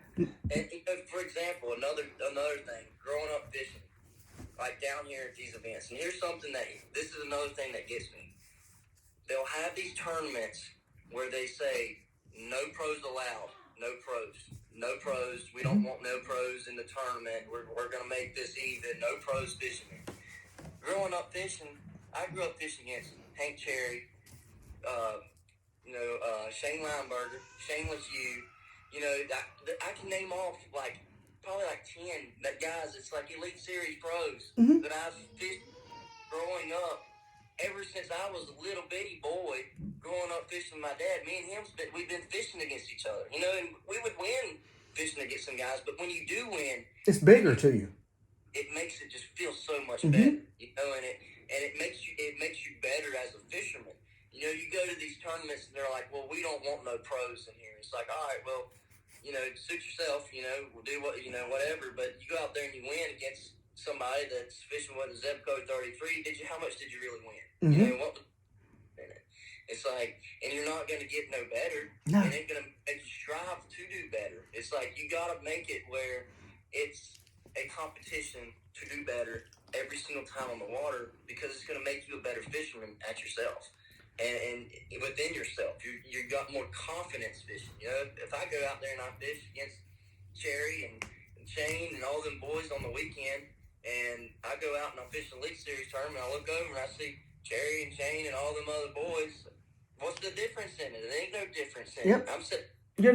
And, for example, another thing, growing up fishing, like down here at these events, and here's something this is another thing that gets me. They'll have these tournaments where they say, no pros allowed, no pros, we don't want no pros in the tournament, we're going to make this even, no pros fishing. Growing up fishing, I grew up fishing against Hank Cherry, Shane Lineberger, Shane LeSue, I can name off probably 10 guys. It's like Elite Series pros that I've fished growing up. Ever since I was a little bitty boy, growing up fishing with my dad, me and him, we've been fishing against each other. And we would win fishing against some guys, but when you do win, it's bigger to you. It makes it just feel so much better, and it makes you better as a fisherman. You go to these tournaments and they're like, well, we don't want no pros in here. It's like, all right, well, suit yourself, we'll do what, whatever. But you go out there and you win against somebody that's fishing with a Zebco 33. How much did you really win? It's like, and you're not going to get no better. No. It ain't going to make you strive to do better. It's like, you got to make it where it's a competition to do better every single time on the water, because it's going to make you a better fisherman at yourself. And within yourself, you got more confidence fishing. If I go out there and I fish against Cherry and Shane and all them boys on the weekend, and I go out and I fish the Elite Series tournament, I look over and I see Cherry and Shane and all them other boys. What's the difference in it? There ain't no difference in it. You're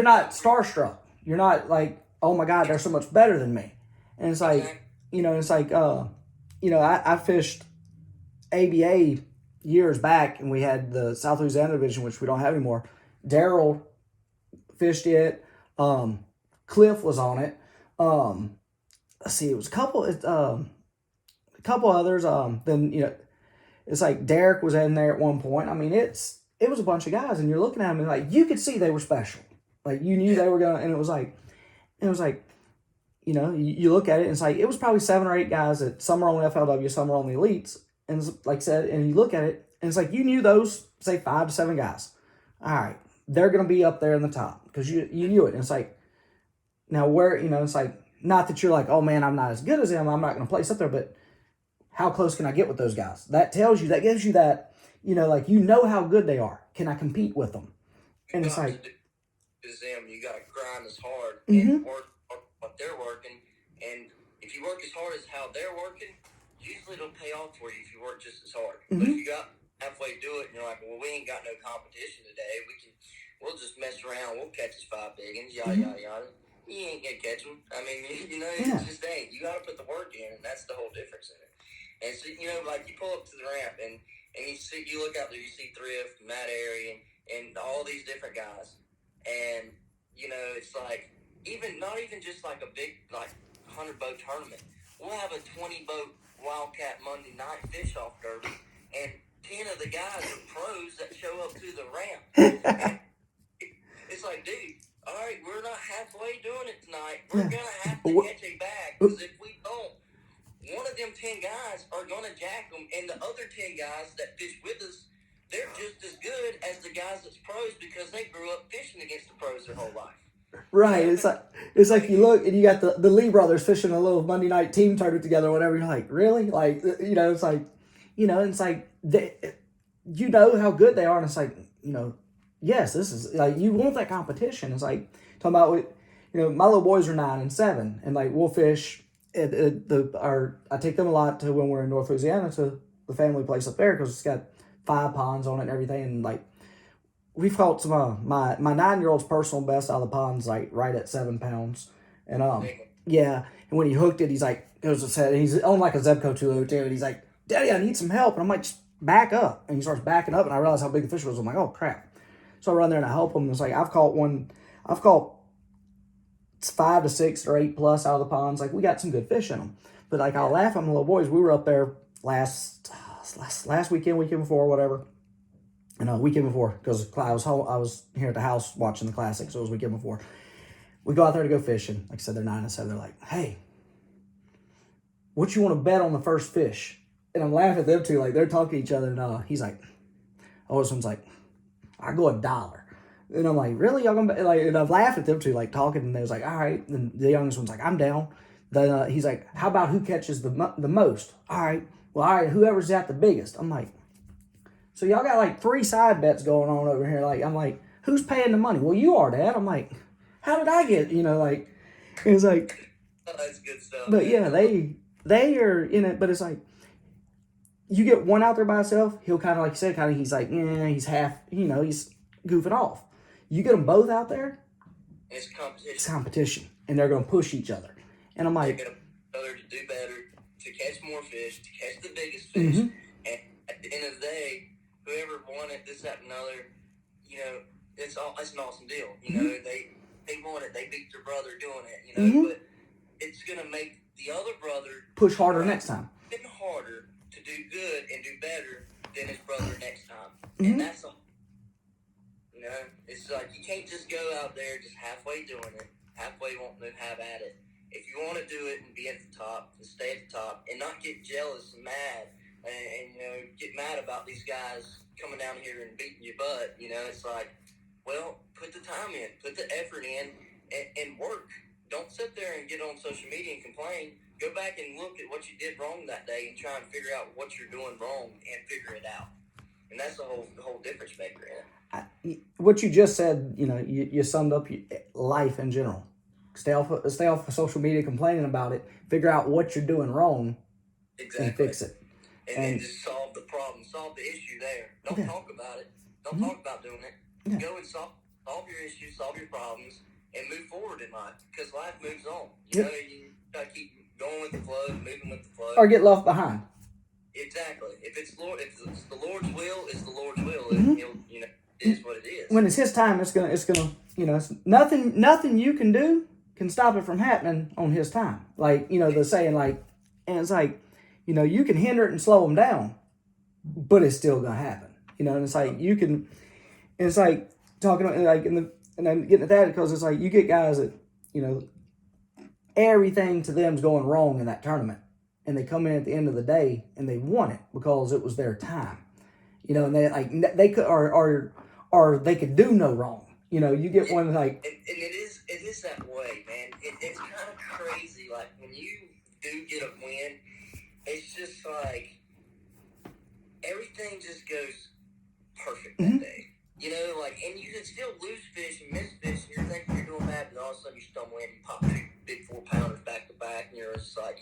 not starstruck. You're not like, oh my God, they're so much better than me. And it's like, I fished ABA years back, and we had the South Louisiana division, which we don't have anymore. Daryl fished it. Cliff was on it. Let's see, it was a couple others. Then it's like Derek was in there at one point. I mean, it was a bunch of guys, and you're looking at them and like you could see they were special. Like you knew they were gonna, and it was like, you look at it and it's like it was probably 7 or 8 guys that some are on FLW, some are on the elites. And like I said, and you look at it, and it's like you knew those, say, 5 to 7 guys. All right, they're going to be up there in the top because you knew it. And it's like, now where, it's like, not that you're like, oh man, I'm not as good as them, I'm not going to place up there, but how close can I get with those guys? That gives you that, how good they are. Can I compete with them? And it's like, you got to grind as hard and work what they're working. And if you work as hard as how they're working, usually it'll pay off for you if you work just as hard. But if you got halfway do it and you're like, well, we ain't got no competition today, we'll just mess around, we'll catch us 5 big ones, yada yada yada. You ain't gonna catch them. I mean, it just ain't. You gotta put the work in, and that's the whole difference in it. And so, like you pull up to the ramp and you look out there, you see Thrift, Matt Airy, and all these different guys, and it's like not even just like a big 100 boat tournament. We'll have a 20 boat Wildcat Monday night fish off derby, and 10 of the guys are pros that show up to the ramp. And it's like, dude, all right, we're not halfway doing it tonight. We're gonna have to catch a bag, because if we don't, one of them 10 guys are gonna jack them, and the other 10 guys that fish with us, they're just as good as the guys that's pros because they grew up fishing against the pros their whole life. Right, it's like you look and you got the Lee brothers fishing a little Monday night team tournament together or whatever. You're like, really? Like, it's like, it's like, how good they are. And it's like, yes, this is like, you want that competition. It's like, talking about, my little boys are 9 and 7, and like, we'll fish I take them a lot to when we're in North Louisiana to the family place up there, because it's got 5 ponds on it and everything. And like, we've caught some my 9-year-old's personal best out of the pond's like right at 7 pounds. And and when he hooked it, he's like, he's on like a Zebco 202, and he's like, Daddy, I need some help. And I'm like, just back up. And he starts backing up, and I realize how big the fish was. I'm like, oh crap. So I run there and I help him. And it's like, I've caught 5 to 6 or 8 plus out of the ponds. Like, we got some good fish in them. But like, I'll laugh at my little boys. We were up there last weekend before, whatever. And weekend before, because I was home, I was here at the house watching the Classic, so it was weekend before. We go out there to go fishing. Like I said, they're 9-7. They're like, hey, what you want to bet on the first fish? And I'm laughing at them two, like they're talking to each other. And he's like, oh, this one's like, I go $1. And I'm like, really? Y'all gonna bet? Like, and I've laughed at them two, like talking. And they was like, all right. And the youngest one's like, I'm down. Then he's like, how about who catches the most? All right. Well, all right. Whoever's got the biggest. I'm like, so y'all got like 3 side bets going on over here. Like, I'm like, who's paying the money? Well, you are, Dad. I'm like, how did I get? Like, it was like, Oh, that's good stuff. but yeah, they are in it. But it's like, you get one out there by himself, he'll kind of, like you said, he's like, he's half, he's goofing off. You get them both out there, It's competition. it's competition, and they're going to push each other. And I'm They're like, going to do better, to catch more fish, to catch the biggest fish. And at the end of the day, whoever won it, this, that, and another, it's an awesome deal. They won it. They beat their brother doing it, but it's going to make the other brother push harder next time. Even harder to do good and do better than his brother next time. And that's it's like you can't just go out there just halfway doing it, halfway wanting to have at it. If you want to do it and be at the top and stay at the top and not get jealous and mad and get mad about these guys coming down here and beating your butt, it's like, well, put the time in, put the effort in, and work. Don't sit there and get on social media and complain. Go back and look at what you did wrong that day and try and figure out what you're doing wrong and figure it out. And that's the whole difference maker in it. What you just said, you summed up life in general. Stay off of social media complaining about it. Figure out what you're doing wrong, and fix it. And just solve the problem, solve the issue there. Don't talk about it. Don't talk about doing it. Yeah. Go and solve your issues, solve your problems, and move forward in life, because life moves on. You gotta keep going with the flow, moving with the flow, or get left behind. Exactly. If it's the Lord's will, it's the Lord's will, and He'll, it is what it is. When it's His time, it's gonna, it's nothing you can do can stop it from happening on His time. Like, the saying, like, and it's like, you can hinder it and slow them down, but it's still gonna happen. And it's like you can. And it's like talking like and I'm getting at that because it's like you get guys that everything to them's going wrong in that tournament, and they come in at the end of the day and they won it because it was their time, and they could or they could do no wrong. You get one like and it is that way, man. It's kind of crazy. Like when you do get a win, it's just like everything just goes perfect that day. And you can still lose fish and miss fish, and you're thinking you're doing bad, but all of a sudden you stumble in, you pop 2 big 4-pounders back to back, and it's like,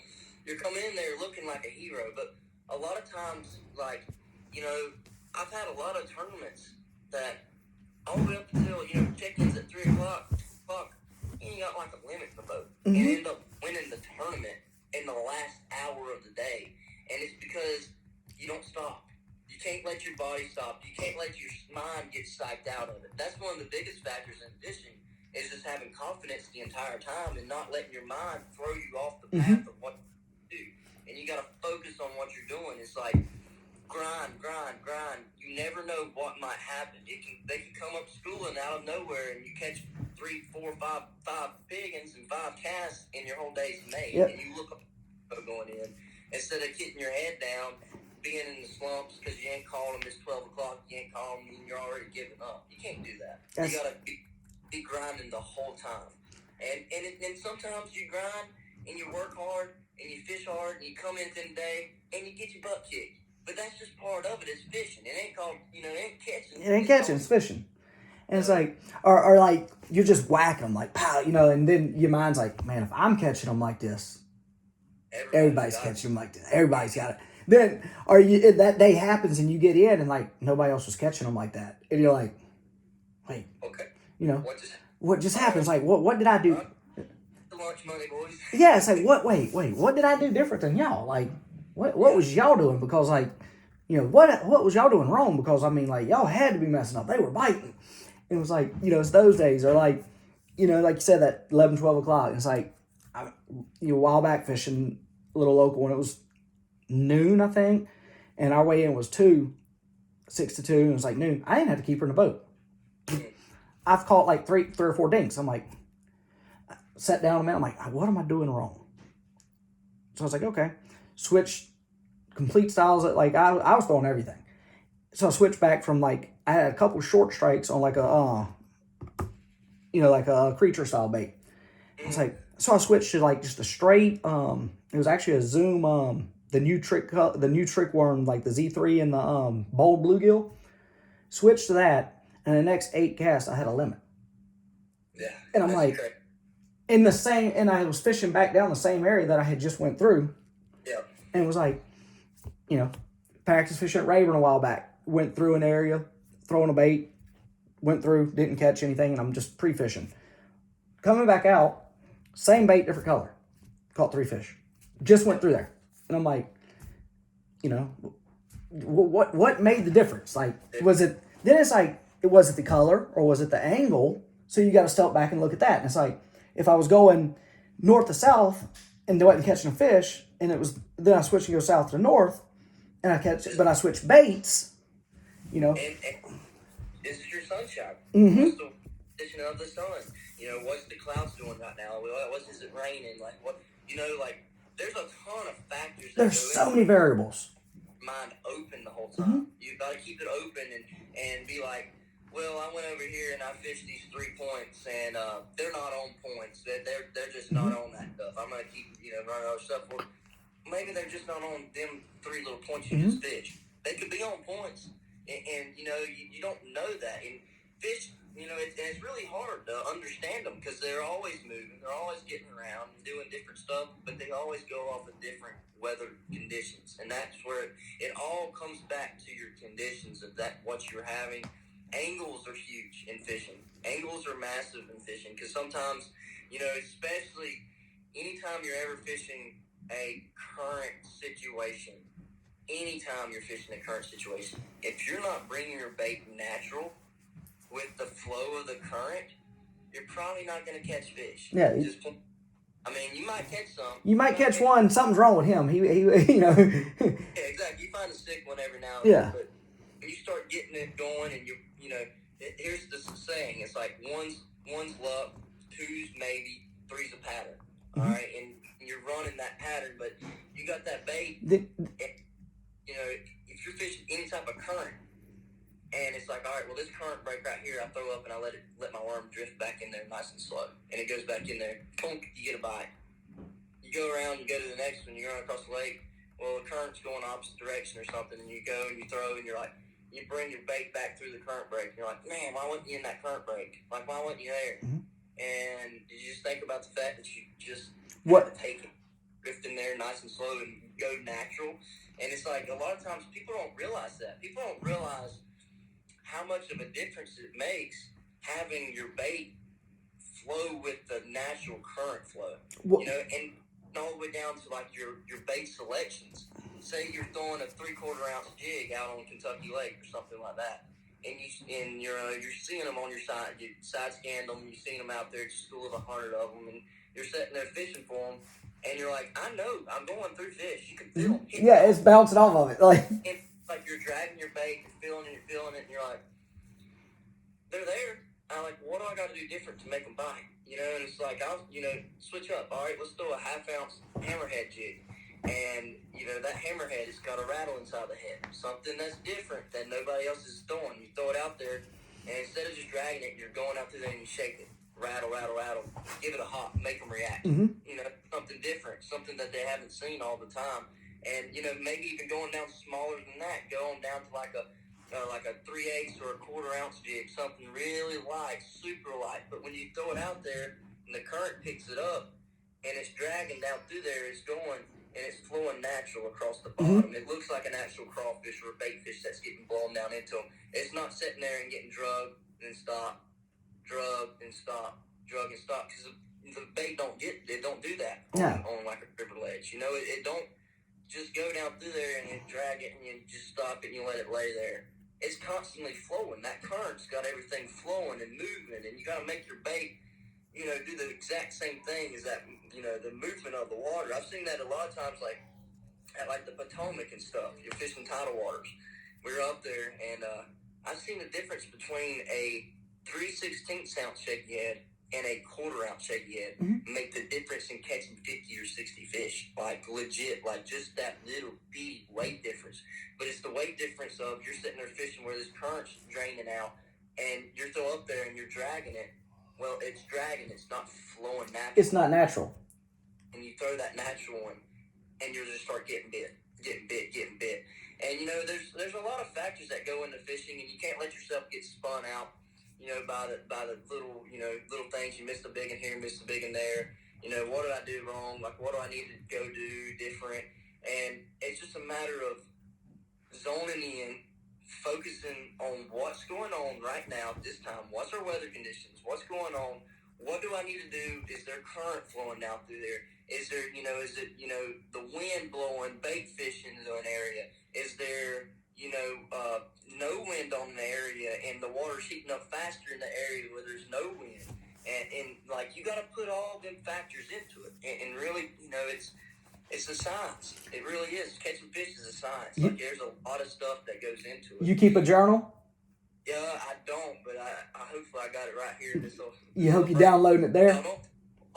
you're coming in there looking like a hero. But a lot of times, I've had a lot of tournaments that all the way up until, check-ins at 3 o'clock, 2 o'clock, you ain't got like a limit in the boat. And end up winning the tournament in the last hour of the day. And it's because you don't stop. You can't let your body stop. You can't let your mind get psyched out of it. That's one of the biggest factors in fishing, is just having confidence the entire time and not letting your mind throw you off the path of what you do. And you got to focus on what you're doing. It's like grind. You never know what might happen. They can come up schooling out of nowhere, and you catch 3, 4, 5 piggins and 5 casts, and your whole day's made. Yep. And you look up going in instead of getting your head down, being in the slumps because you ain't called them. It's 12 o'clock. You ain't called them, and you're already giving up. You can't do that. You gotta be grinding the whole time. And sometimes you grind and you work hard and you fish hard and you come in the day and you get your butt kicked. But that's just part of it. It's fishing. It ain't called, it ain't catching. It ain't catching. It's fishing. And it's like, or like you're just whacking them like pow, and then your mind's like, man, if I'm catching them like this, everybody's catching them like this. Everybody's got it. Then, that day happens and you get in and like nobody else was catching them like that, and you're like, wait, okay, what just happened? It's like, what did I do? The lunch money, boys. Yeah, it's like wait, what did I do different than y'all? Like, what was y'all doing? Because like, what was y'all doing wrong? Because I mean, like y'all had to be messing up. They were biting. It was like, it's those days, or like, like you said, that 11, 12 o'clock. It's like, a while back fishing a little local, and it was noon, I think, and our weigh-in was 2, 6 to 2, and it was like noon. I didn't have to keep her in the boat. I've caught like three or four dinks. I'm like, sat down a minute. I'm like, what am I doing wrong? So I was like, okay. Switched complete styles. Like I was throwing everything. So I switched back from like, I had a couple short strikes on like a, like a creature style bait. I was like, so I switched to like just a straight, it was actually a Zoom, the new trick worm, like the Z3 and the bold bluegill. Switched to that, and the next 8 casts I had a limit. Yeah. And I'm like, and I was fishing back down the same area that I had just went through. Yeah. And it was like, practice fishing at Rayburn a while back. Went through an area, throwing a bait, went through, didn't catch anything, and I'm just pre-fishing. Coming back out, same bait, different color. Caught 3 fish. Just went through there. And I'm like, what made the difference? Like, was it the color or was it the angle? So you got to step back and look at that. And it's like, if I was going north to south and wasn't catching a fish, and then I switched and go south to north, and I switched baits, And this is your sunshine. Mm-hmm. What's the position of the sun? What's the clouds doing right now? Is it raining? Like, what, there's a ton of factors. There's so many variables. Mind open the whole time. Mm-hmm. You got to keep it open and be like, well, I went over here and I fished these 3 points, and they're not on points. They're just not on that stuff. I'm gonna keep running other stuff. Well, maybe they're just not on them 3 little points you just fished. They could be on points, and you don't know that. And fish, it's really hard to understand them because they're always moving, they're always getting around and doing different stuff, but they always go off of different weather conditions, and that's where it all comes back to your conditions of what you're having. Angles are huge in fishing. Angles are massive in fishing because sometimes, especially anytime you're ever fishing a current situation, if you're not bringing your bait natural with the flow of the current, you're probably not going to catch fish. Yeah. You might catch some. You might catch one. Something's wrong with him. He Yeah, exactly. You find a sick one every now and then, but when you start getting it going, and here's the saying: it's like one's luck, 2's maybe, 3's a pattern. All right, and you're running that pattern, but you got that bait. If you're fishing any type of current, and it's like, all right, well, this current break right here, I throw up and I let my worm drift back in there nice and slow, and it goes back in there. Boom, you get a bite. You go around, you go to the next one, you run across the lake. Well, the current's going opposite direction or something, and you go and you throw, and you're like, you bring your bait back through the current break, and you're like, man, why wasn't you in that current break? Like, why wasn't you there? Mm-hmm. And did you just think about the fact that you just had to take it, drift in there nice and slow, and go natural? And it's like, a lot of times people don't realize that. People don't realize how much of a difference it makes having your bait flow with the natural current flow. And all the way down to like your bait selections. Say you're throwing a 3/4 ounce jig out on Kentucky Lake or something like that, and you're seeing them on your side. You side scanned them, you're seeing them out there, just full of 100 of them, and you're sitting there fishing for them, and you're like, I know, I'm going through fish. You can feel them. Yeah, it's bouncing off of it, And like you're dragging your bait, you're feeling it, and you're like, they're there. I'm like, what do I got to do different to make them bite? And it's like, I'll, switch up. All right, let's throw a 1/2 ounce hammerhead jig. And, that hammerhead has got a rattle inside the head. Something that's different than nobody else is throwing. You throw it out there, and instead of just dragging it, you're going out there and you shake it. Rattle, rattle, rattle. Give it a hop. Make them react. Mm-hmm. Something different. Something that they haven't seen all the time. And, maybe even going down smaller than that. Going down to like a 3/8 or a 1/4 ounce jig, something really light, super light. But when you throw it out there and the current picks it up and it's dragging down through there, it's going and it's flowing natural across the bottom. It looks like an actual crawfish or a bait fish that's getting blown down into them. It's not sitting there and getting drugged and stop, drugged and stop, drugged and stop, because the bait don't do that on like a river ledge. It don't just go down through there and you drag it and you just stop it and you let it lay there. It's constantly flowing. That current's got everything flowing and moving, and you got to make your bait, do the exact same thing as that, the movement of the water. I've seen that a lot of times, like at like the Potomac and stuff. You're fishing tidal waters, we were up there, and I seen the difference between a 3/16 ounce shaky head and a 1/4 ounce shaky head make the difference in catching 50 or 60 fish. Like, legit, like just that little bitty weight difference. But it's the weight difference of you're sitting there fishing where this current's draining out, and you're still up there and you're dragging it. Well, it's dragging, it's not flowing naturally. It's not natural. And you throw that natural one, and you'll just start getting bit. And, you know, there's a lot of factors that go into fishing, and you can't let yourself get spun out, you know, by the little, you know, little things. You missed a big in here, missed a big in there. You know, what did I do wrong? Like, what do I need to go do different? And it's just a matter of zoning in, focusing on what's going on right now at this time. What's our weather conditions? What's going on? What do I need to do? Is there current flowing down through there? Is there, you know, is it, you know, the wind blowing, bait fishing into an area? Is there, you know, no wind on an area and the water's heating up faster in the area where there's no wind? And like, you got to put all them factors into it. And really, you know, it's a science. It really is. Catching fish is a science. Like, there's a lot of stuff that goes into it. You keep a journal? Yeah, I don't, but I hopefully I got it right here. You hope you're downloading it there? I don't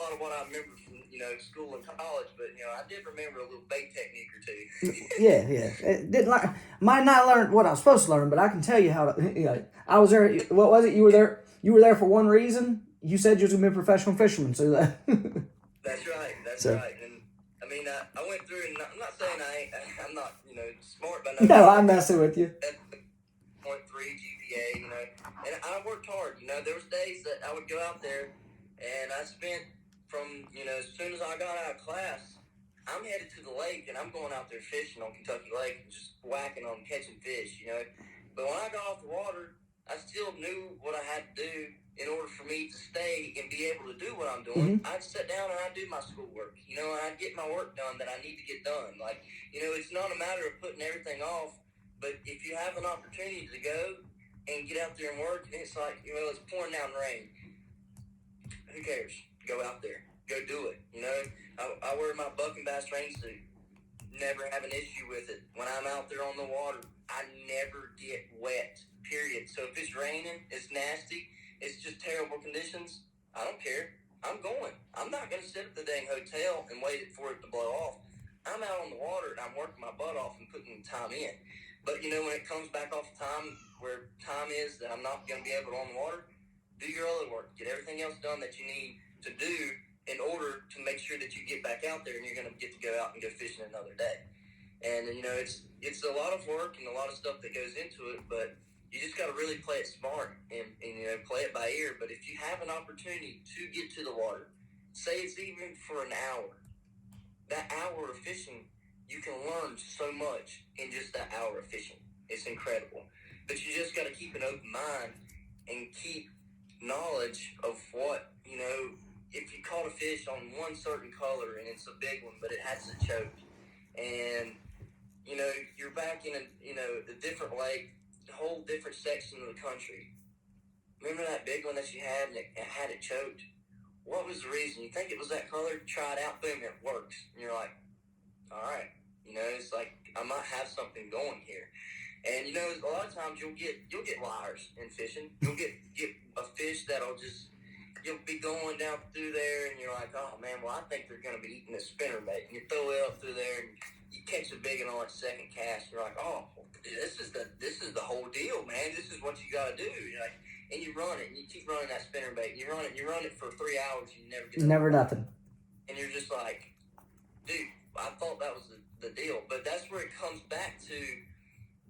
a lot of what I remember from, you know, school and college, but, you know, I did remember a little bait technique or two. Yeah. It didn't like, might not learn what I was supposed to learn, but I can tell you how to. You know, I was there. What was it? You were there. You were there for one reason. You said you was gonna be a professional fisherman, so that. That's right. That's right. And I mean, I went through, and I'm not saying I'm not, you know, smart by no, I'm messing with you. That's 0.3 GPA, you know, and I worked hard. You know, there was days that I would go out there, and I spent from, you know, as soon as I got out of class, I'm headed to the lake, and I'm going out there fishing on Kentucky Lake and just whacking on catching fish, you know. But when I got off the water, I still knew what I had to do in order for me to stay and be able to do what I'm doing. I'd sit down and I'd do my schoolwork, you know, and I'd get my work done that I need to get done. Like, you know, it's not a matter of putting everything off, but if you have an opportunity to go and get out there and work, and it's like, you know, it's pouring down rain, who cares? Go out there. Go do it. You know, I wear my buck and bass rain suit. Never have an issue with it. When I'm out there on the water, I never get wet, period. So if it's raining, it's nasty, it's just terrible conditions, I don't care. I'm going. I'm not going to sit at the dang hotel and wait for it to blow off. I'm out on the water, and I'm working my butt off and putting the time in. But, you know, when it comes back off time, where time is that I'm not going to be able to on the water, do your other work. Get everything else done that you need to do in order to make sure that you get back out there and you're going to get to go out and go fishing another day. And, you know, it's a lot of work and a lot of stuff that goes into it, but you just got to really play it smart and, you know, play it by ear. But if you have an opportunity to get to the water, say it's even for an hour, that hour of fishing, you can learn so much in just that hour of fishing. It's incredible. But you just got to keep an open mind and keep knowledge of what, you know, if you caught a fish on one certain color and it's a big one, but it has a choke, and, you know, you're back in a, you know, a different lake, a whole different section of the country. Remember that big one that you had and it had it choked? What was the reason? You think it was that color? Try it out, boom, it works. And you're like, all right, you know, it's like I might have something going here. And, you know, a lot of times you'll get liars in fishing. You'll get a fish that'll just, you'll be going down through there and you're like, oh man, well, I think they're going to be eating a spinnerbait. And you throw it up through there and you catch a big one on that second cast. And you're like, oh, this is the whole deal, man. This is what you got to do. You're like, and you run it and you keep running that spinnerbait. You run it for 3 hours and you never get nothing. And you're just like, dude, I thought that was the deal. But that's where it comes back to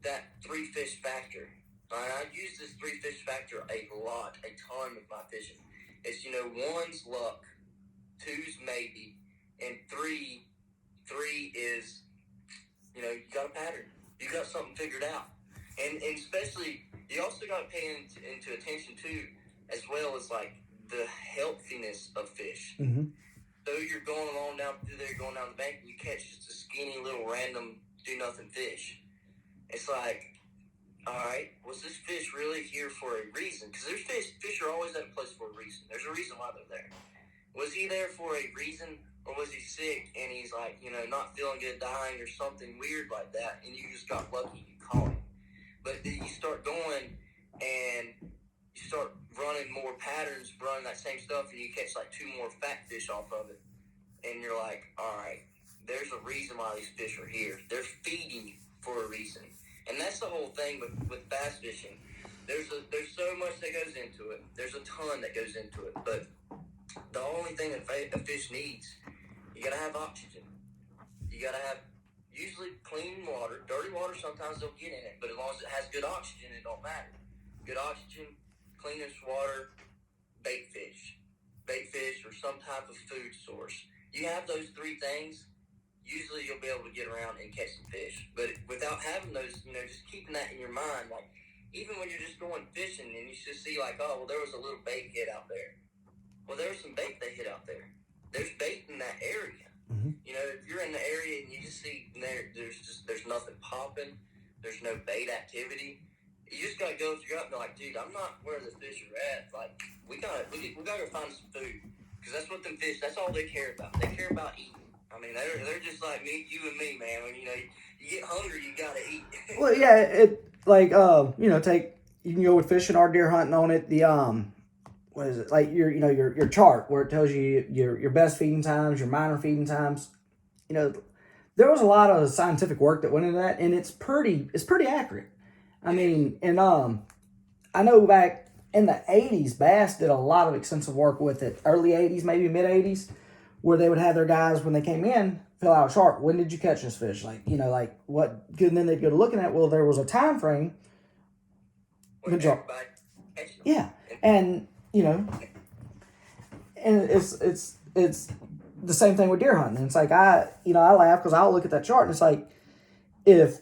that 3-fish factor. I use this 3-fish factor a ton with my fishing. It's, you know, 1's luck, 2's maybe, and 3 is, you know, you got a pattern. You got something figured out. And especially, you also got to pay into attention, too, as well as, like, the healthiness of fish. So you're going along down through there, going down the bank, and you catch just a skinny little random do-nothing fish. It's like, all right, was this fish really here for a reason? Because there's fish are always at a place for a reason. There's a reason why they're there. Was he there for a reason, or was he sick and he's like, you know, not feeling good, dying, or something weird like that, and you just got lucky you caught him? But then you start going and you start running more patterns, running that same stuff, and you catch like 2 more fat fish off of it. And you're like, all right, there's a reason why these fish are here. They're feeding for a reason. And that's the whole thing with bass fishing. There's so much that goes into it. There's a ton that goes into it. But the only thing that a fish needs, you got to have oxygen. You got to have usually clean water. Dirty water, sometimes they'll get in it. But as long as it has good oxygen, it don't matter. Good oxygen, cleanest water, bait fish or some type of food source. You have those 3 things, usually you'll be able to get around and catch some fish. But without having those, just keeping that in your mind, like even when you're just going fishing and you just see like, oh, well, there was a little bait hit out there. Well, there's some bait they hit out there. There's bait in that area. Mm-hmm. If you're in the area and you just see there's nothing popping, there's no bait activity. You just gotta go through and be like, dude, I'm not where the fish are at. Like, we gotta go find some food, because that's what them fish. That's all they care about. They care about eating. I mean, they're just like me, you and me, man. When you get hungry, you gotta eat. Well, yeah, it like you can go with fishing or deer hunting on it. The what is it, like your chart where it tells you your best feeding times, your minor feeding times. There was a lot of scientific work that went into that, and it's pretty accurate. I mean, and I know back in the 80s, Bass did a lot of extensive work with it. Early 80s, maybe mid 80s, where they would have their guys, when they came in, fill out a chart. When did you catch this fish? Like what good? And then they'd go to looking at, well, there was a time frame. Yeah. And, and it's the same thing with deer hunting. And it's like, I laugh because I'll look at that chart and it's like, if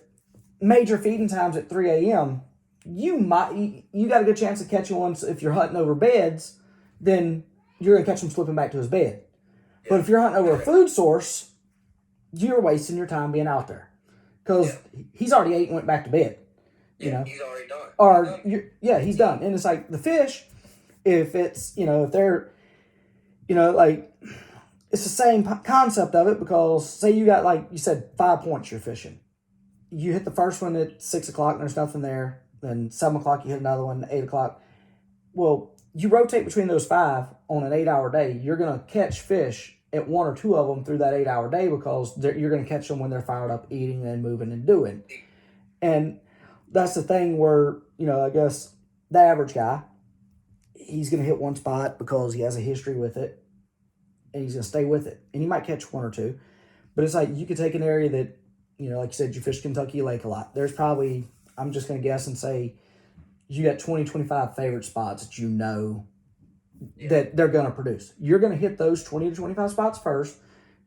major feeding times at 3 a.m., you got a good chance of catching one. If you're hunting over beds, then you're going to catch him slipping back to his bed. Yeah. But if you're hunting over a food source, you're wasting your time being out there because he's already ate and went back to bed. He's already done. He's done. And it's like the fish, if it's, if they're, like, it's the same concept of it, because say you got, like you said, 5 points you're fishing. You hit the first one at 6 o'clock and there's nothing there. Then 7 o'clock you hit another one, 8 o'clock. Well, you rotate between those 5 on an 8-hour day. You're going to catch fish at 1 or 2 of them through that 8-hour day, because you're going to catch them when they're fired up, eating and moving and doing. And that's the thing where, I guess the average guy, he's going to hit one spot because he has a history with it, and he's going to stay with it. And he might catch 1 or 2. But it's like you could take an area that, like you said, you fish Kentucky Lake a lot. There's probably, I'm just going to guess and say, you got 20, 25 favorite spots that that they're going to produce. You're going to hit those 20 to 25 spots first.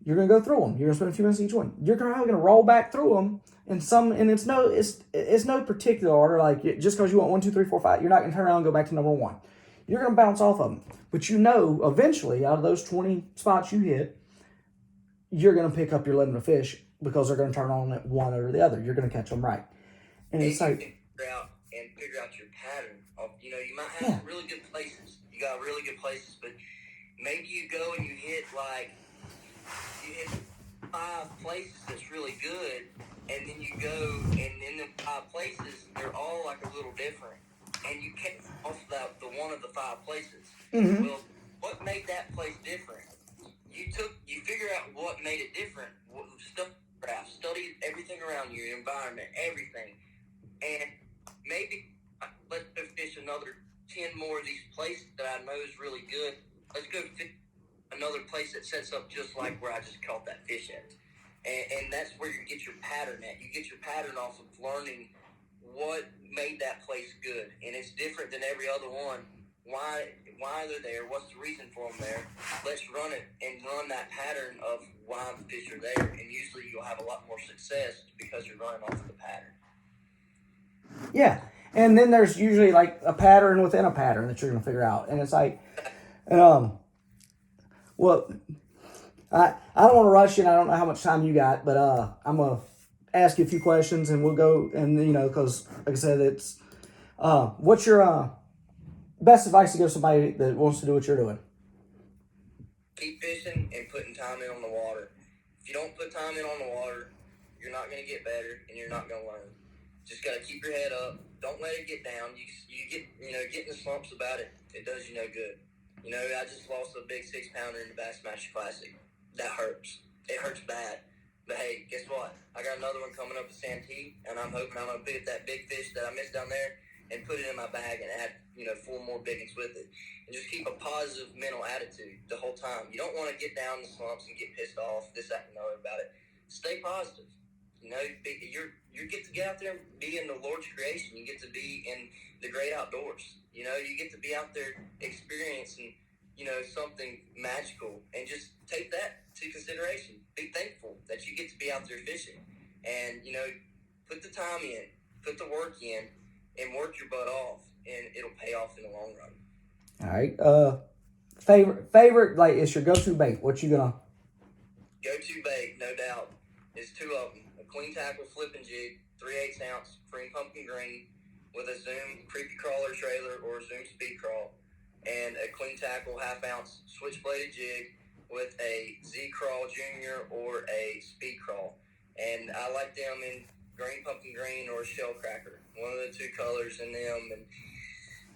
You're going to go through them. You're going to spend a few minutes each one. You're probably going to roll back through them. And it's no particular order. Like, just because you want 1, 2, 3, 4, 5, you're not going to turn around and go back to number 1. You're going to bounce off of them. But eventually, out of those 20 spots you hit, you're going to pick up your limit of fish, because they're going to turn on at one or the other. You're going to catch them right. And it's like, figure out your pattern. You might have some really good places. You got really good places, but maybe you go and you hit 5 places that's really good, and then you go, and in the 5 places, they're all like a little different, and you catch off the one of the 5 places. Mm-hmm. Well, what made that place different? You figure out what made it different. Study everything around you, your environment, everything, and maybe let's go fish another 10 more of these places that I know is really good. Let's go fish another place that sets up just like where I just caught that fish at. And that's where you get your pattern at. You get your pattern off of learning what made that place good. And it's different than every other one. Why they're there, what's the reason for them there. Let's run it and run that pattern of why the fish are there. And usually you'll have a lot more success because you're running off of the pattern. Yeah. And then there's usually like a pattern within a pattern that you're going to figure out. And it's like, well, I don't want to rush you, and I don't know how much time you got, but I'm going to ask you a few questions, and we'll go, and because like I said, it's what's your best advice to give somebody that wants to do what you're doing? Keep fishing and putting time in on the water. If you don't put time in on the water, you're not going to get better, and you're not going to learn. Just got to keep your head up. Don't let it get down. You get get in the slumps about it. It does you no good. I just lost a big 6-pounder in the Bassmaster Classic. That hurts. It hurts bad. But hey, guess what? I got another one coming up at Santee, and I'm hoping I'm gonna pick that big fish that I missed down there and put it in my bag and add 4 more big ones with it. And just keep a positive mental attitude the whole time. You don't want to get down in the slumps and get pissed off, this, that, and the other about it. Stay positive. You get to get out there and be in the Lord's creation. You get to be in the great outdoors. You get to be out there experiencing, something magical, and just take that to consideration. Be thankful that you get to be out there fishing, and put the time in, put the work in, and work your butt off, and it'll pay off in the long run. All right. Favorite, like, it's your go-to bait. What you gonna? Go-to bait, no doubt, is 2 of them: a clean tackle flipping jig, 3/8 ounce cream pumpkin green with a Zoom creepy crawler trailer or Zoom speed crawl, and a clean tackle 1/2 ounce switch-bladed jig with a Z-Crawl Junior or a speed crawl. And I like them in green pumpkin green or shell cracker, one of the 2 colors in them. And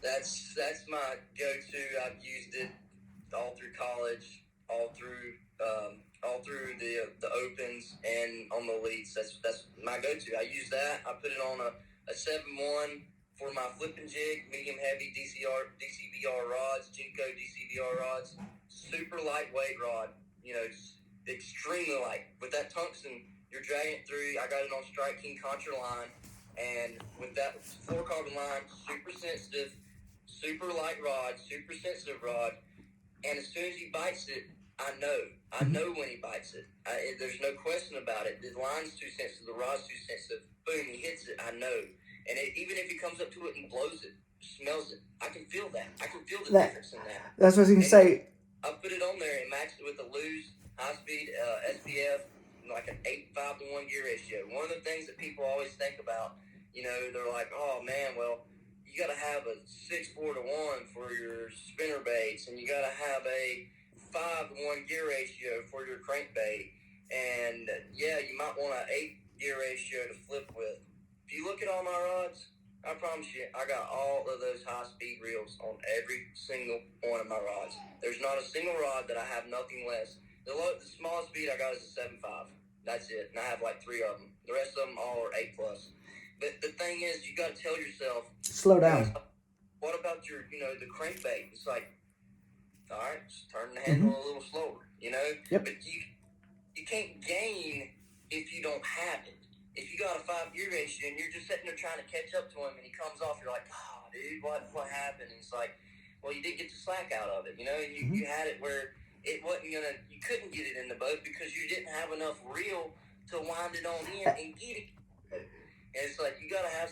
that's my go-to. I've used it all through college, all through the opens and on the elites. That's my go-to. I use that. I put it on a 7-1 for my flipping jig, medium heavy DCBR rods, Jinko DCBR rods, super lightweight rod, extremely light. With that tungsten, you're dragging it through. I got it on Strike King Contra line, and with that fluorocarbon line, super sensitive, super light rod, super sensitive rod, and as soon as he bites it, I know when he bites it. There's no question about it. The line's too sensitive, the rod's too sensitive. Boom, he hits it, I know. And even if he comes up to it and blows it, smells it, I can feel that. I can feel the difference in that. That's what I was going to say. I put it on there and matched it with a loose, high-speed SPF, like an 8:5 to 1 gear ratio. One of the things that people always think about, they're like, oh, man, well, you got to have a 6:4 to 1 for your spinner baits, and you got to have a 5 to 1 gear ratio for your crankbait, and you might want an 8 gear ratio to flip with. If you look at all my rods, I promise you, I got all of those high-speed reels on every single one of my rods. There's not a single rod that I have nothing less. The smallest speed I got is a 7.5. That's it, and I have like 3 of them. The rest of them all are 8+. But the thing is, you got to tell yourself, slow down. What about your, the crankbait? It's like, all right, just turn the handle a little slower, Yep. But you can't gain if you don't have it. If you got a 5 gear ratio and you're just sitting there trying to catch up to him and he comes off, you're like, oh, dude, what happened? And it's like, well, you did get the slack out of it, and you had it where it wasn't you couldn't get it in the boat because you didn't have enough reel to wind it on in and get it. And it's like, you got to have,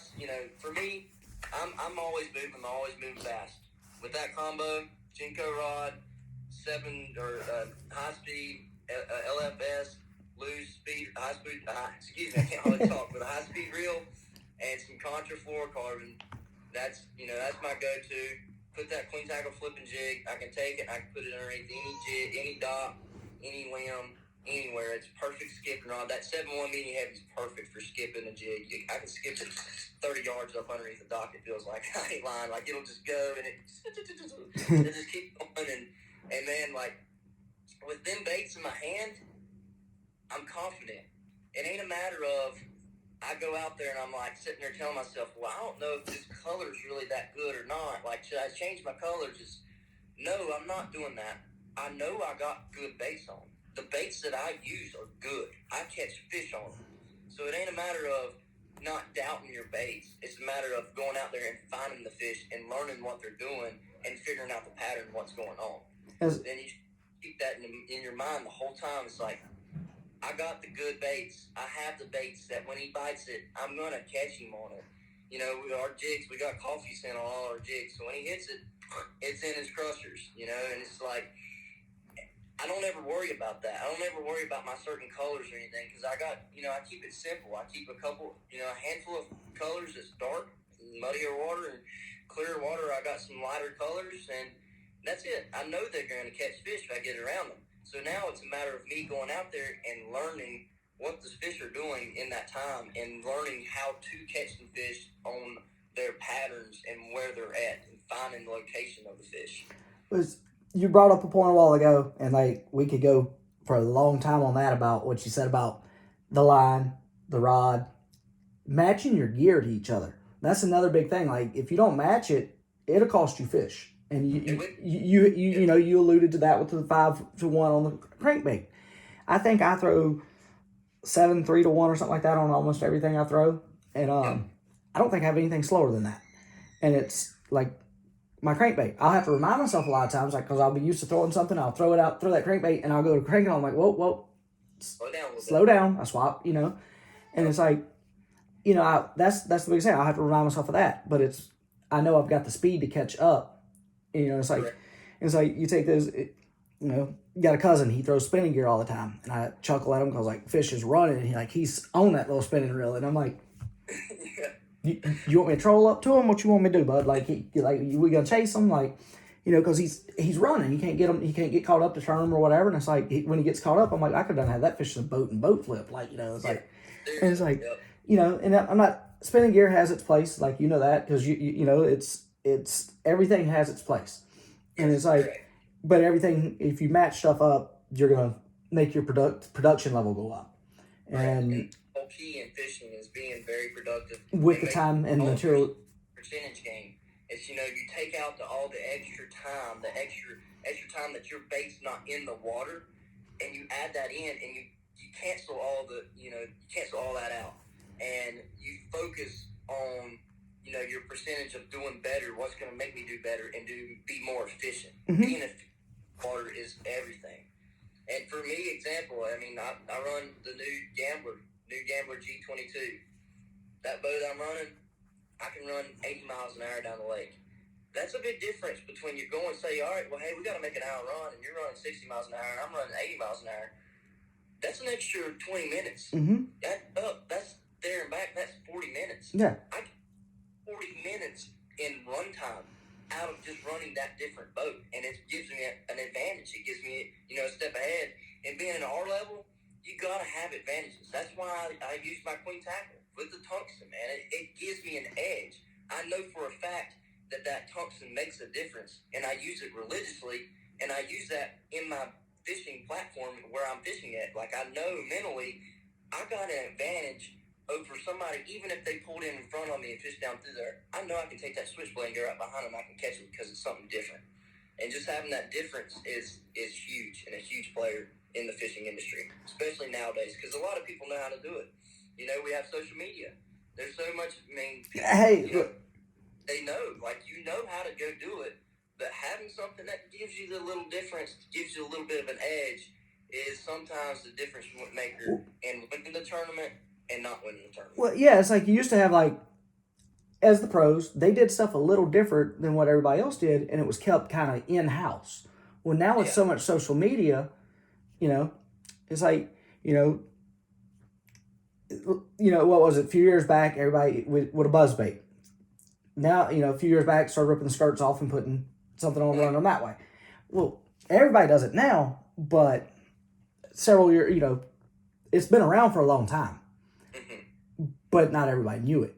for me, I'm always moving fast. With that combo, Jinko rod, 7 or high speed LFS, loose speed, I can't hardly talk, but a high speed reel and some contra fluorocarbon. That's my go-to. Put that clean tackle flipping jig. I can take it. I can put it underneath any jig, any dock, any limb, anywhere. It's perfect skipping rod. That 7-1 medium heavy is perfect for skipping a jig. I can skip it 30 yards up underneath the dock. It feels like I ain't lying. Like, it'll just go and it just keep going. And man, like, with them baits in my hand, I'm confident. It ain't a matter of I go out there and I'm like sitting there telling myself, well, I don't know if this color's really that good or not. Like, should I change my colors? No, I'm not doing that. I know I got good baits on. The baits that I use are good. I catch fish on them. So it ain't a matter of not doubting your baits. It's a matter of going out there and finding the fish and learning what they're doing and figuring out the pattern of what's going on. Then you keep that in your mind the whole time. It's like, I got the good baits. I have the baits that when he bites it, I'm going to catch him on it. Our jigs, we got coffee scent on all our jigs. So when he hits it, it's in his crushers, and it's like, I don't ever worry about that. I don't ever worry about my certain colors or anything because I got, I keep it simple. I keep a couple, a handful of colors that's dark, muddier water, and clear water. I got some lighter colors, and that's it. I know they're going to catch fish if I get around them. So now it's a matter of me going out there and learning what the fish are doing in that time and learning how to catch the fish on their patterns and where they're at and finding the location of the fish. You brought up a point a while ago, and like we could go for a long time on that about what you said about the line, the rod, matching your gear to each other. That's another big thing. Like if you don't match it, it'll cost you fish. And you alluded to that with the 5-to-1 on the crankbait. I think I throw 7-3-1 or something like that on almost everything I throw, and I don't think I have anything slower than that. And it's like my crankbait. I'll have to remind myself a lot of times, like because I'll be used to throwing something, I'll throw it out, throw that crankbait, and I'll go to crank it. I'm like, whoa, slow down. I swap, and it's like, that's the biggest thing. I'll have to remind myself of that. But I know I've got the speed to catch up. It's like you take those, you got a cousin, he throws spinning gear all the time, and I chuckle at him because like fish is running, and he's on that little spinning reel, and I'm like, you want me to troll up to him? What you want me to do, bud? Like we gonna chase him, like, because he's running, you can't get him, he can't get caught up to turn him or whatever, and it's like when he gets caught up, I'm like, I could have had that fish in a boat and boat flip, like it's like, and it's like, and I'm not, spinning gear has its place, like that because it's everything has its place, and it's like, but everything, if you match stuff up, you're gonna make your production level go up, and the whole key in fishing is being very productive with the time and material. Percentage game is you take out all the extra time, the extra time that your bait's not in the water, and you add that in, and you cancel all that out, and you focus on your percentage of doing better, what's going to make me do better and be more efficient. Mm-hmm. Being efficient water is everything. And for me, example, I run the new Gambler G22. That boat I'm running, I can run 80 miles an hour down the lake. That's a big difference between you going and say, all right, well, hey, we got to make an hour run, and you're running 60 miles an hour, and I'm running 80 miles an hour. That's an extra 20 minutes. Mm-hmm. That's there and back. That's 40 minutes. Yeah. 40 minutes in run time out of just running that different boat, and it gives me an advantage. It gives me a step ahead. And being an R level, you gotta have advantages. That's why I use my queen tackle with the tungsten, man. It gives me an edge. I know for a fact that tungsten makes a difference, and I use it religiously, and I use that in my fishing platform where I'm fishing at. Like I know mentally, I got an advantage over somebody, even if they pulled in front of me and fished down through there. I know I can take that switchblade and go right behind them. I can catch them because it's something different. And just having that difference is huge and a huge player in the fishing industry, especially nowadays, because a lot of people know how to do it. We have social media. There's so much. They know, how to go do it. But having something that gives you the little difference, gives you a little bit of an edge, is sometimes the difference maker in winning the tournament and not winning the tournament. Well, yeah, it's like you used to have, like, as the pros, they did stuff a little different than what everybody else did, and it was kept kind of in-house. Well, now with so much social media, it's like, what was it? A few years back, everybody with a buzzbait. Now, a few years back, started ripping the skirts off and putting something on run on that way. Well, everybody does it now, but several years, it's been around for a long time. But not everybody knew it,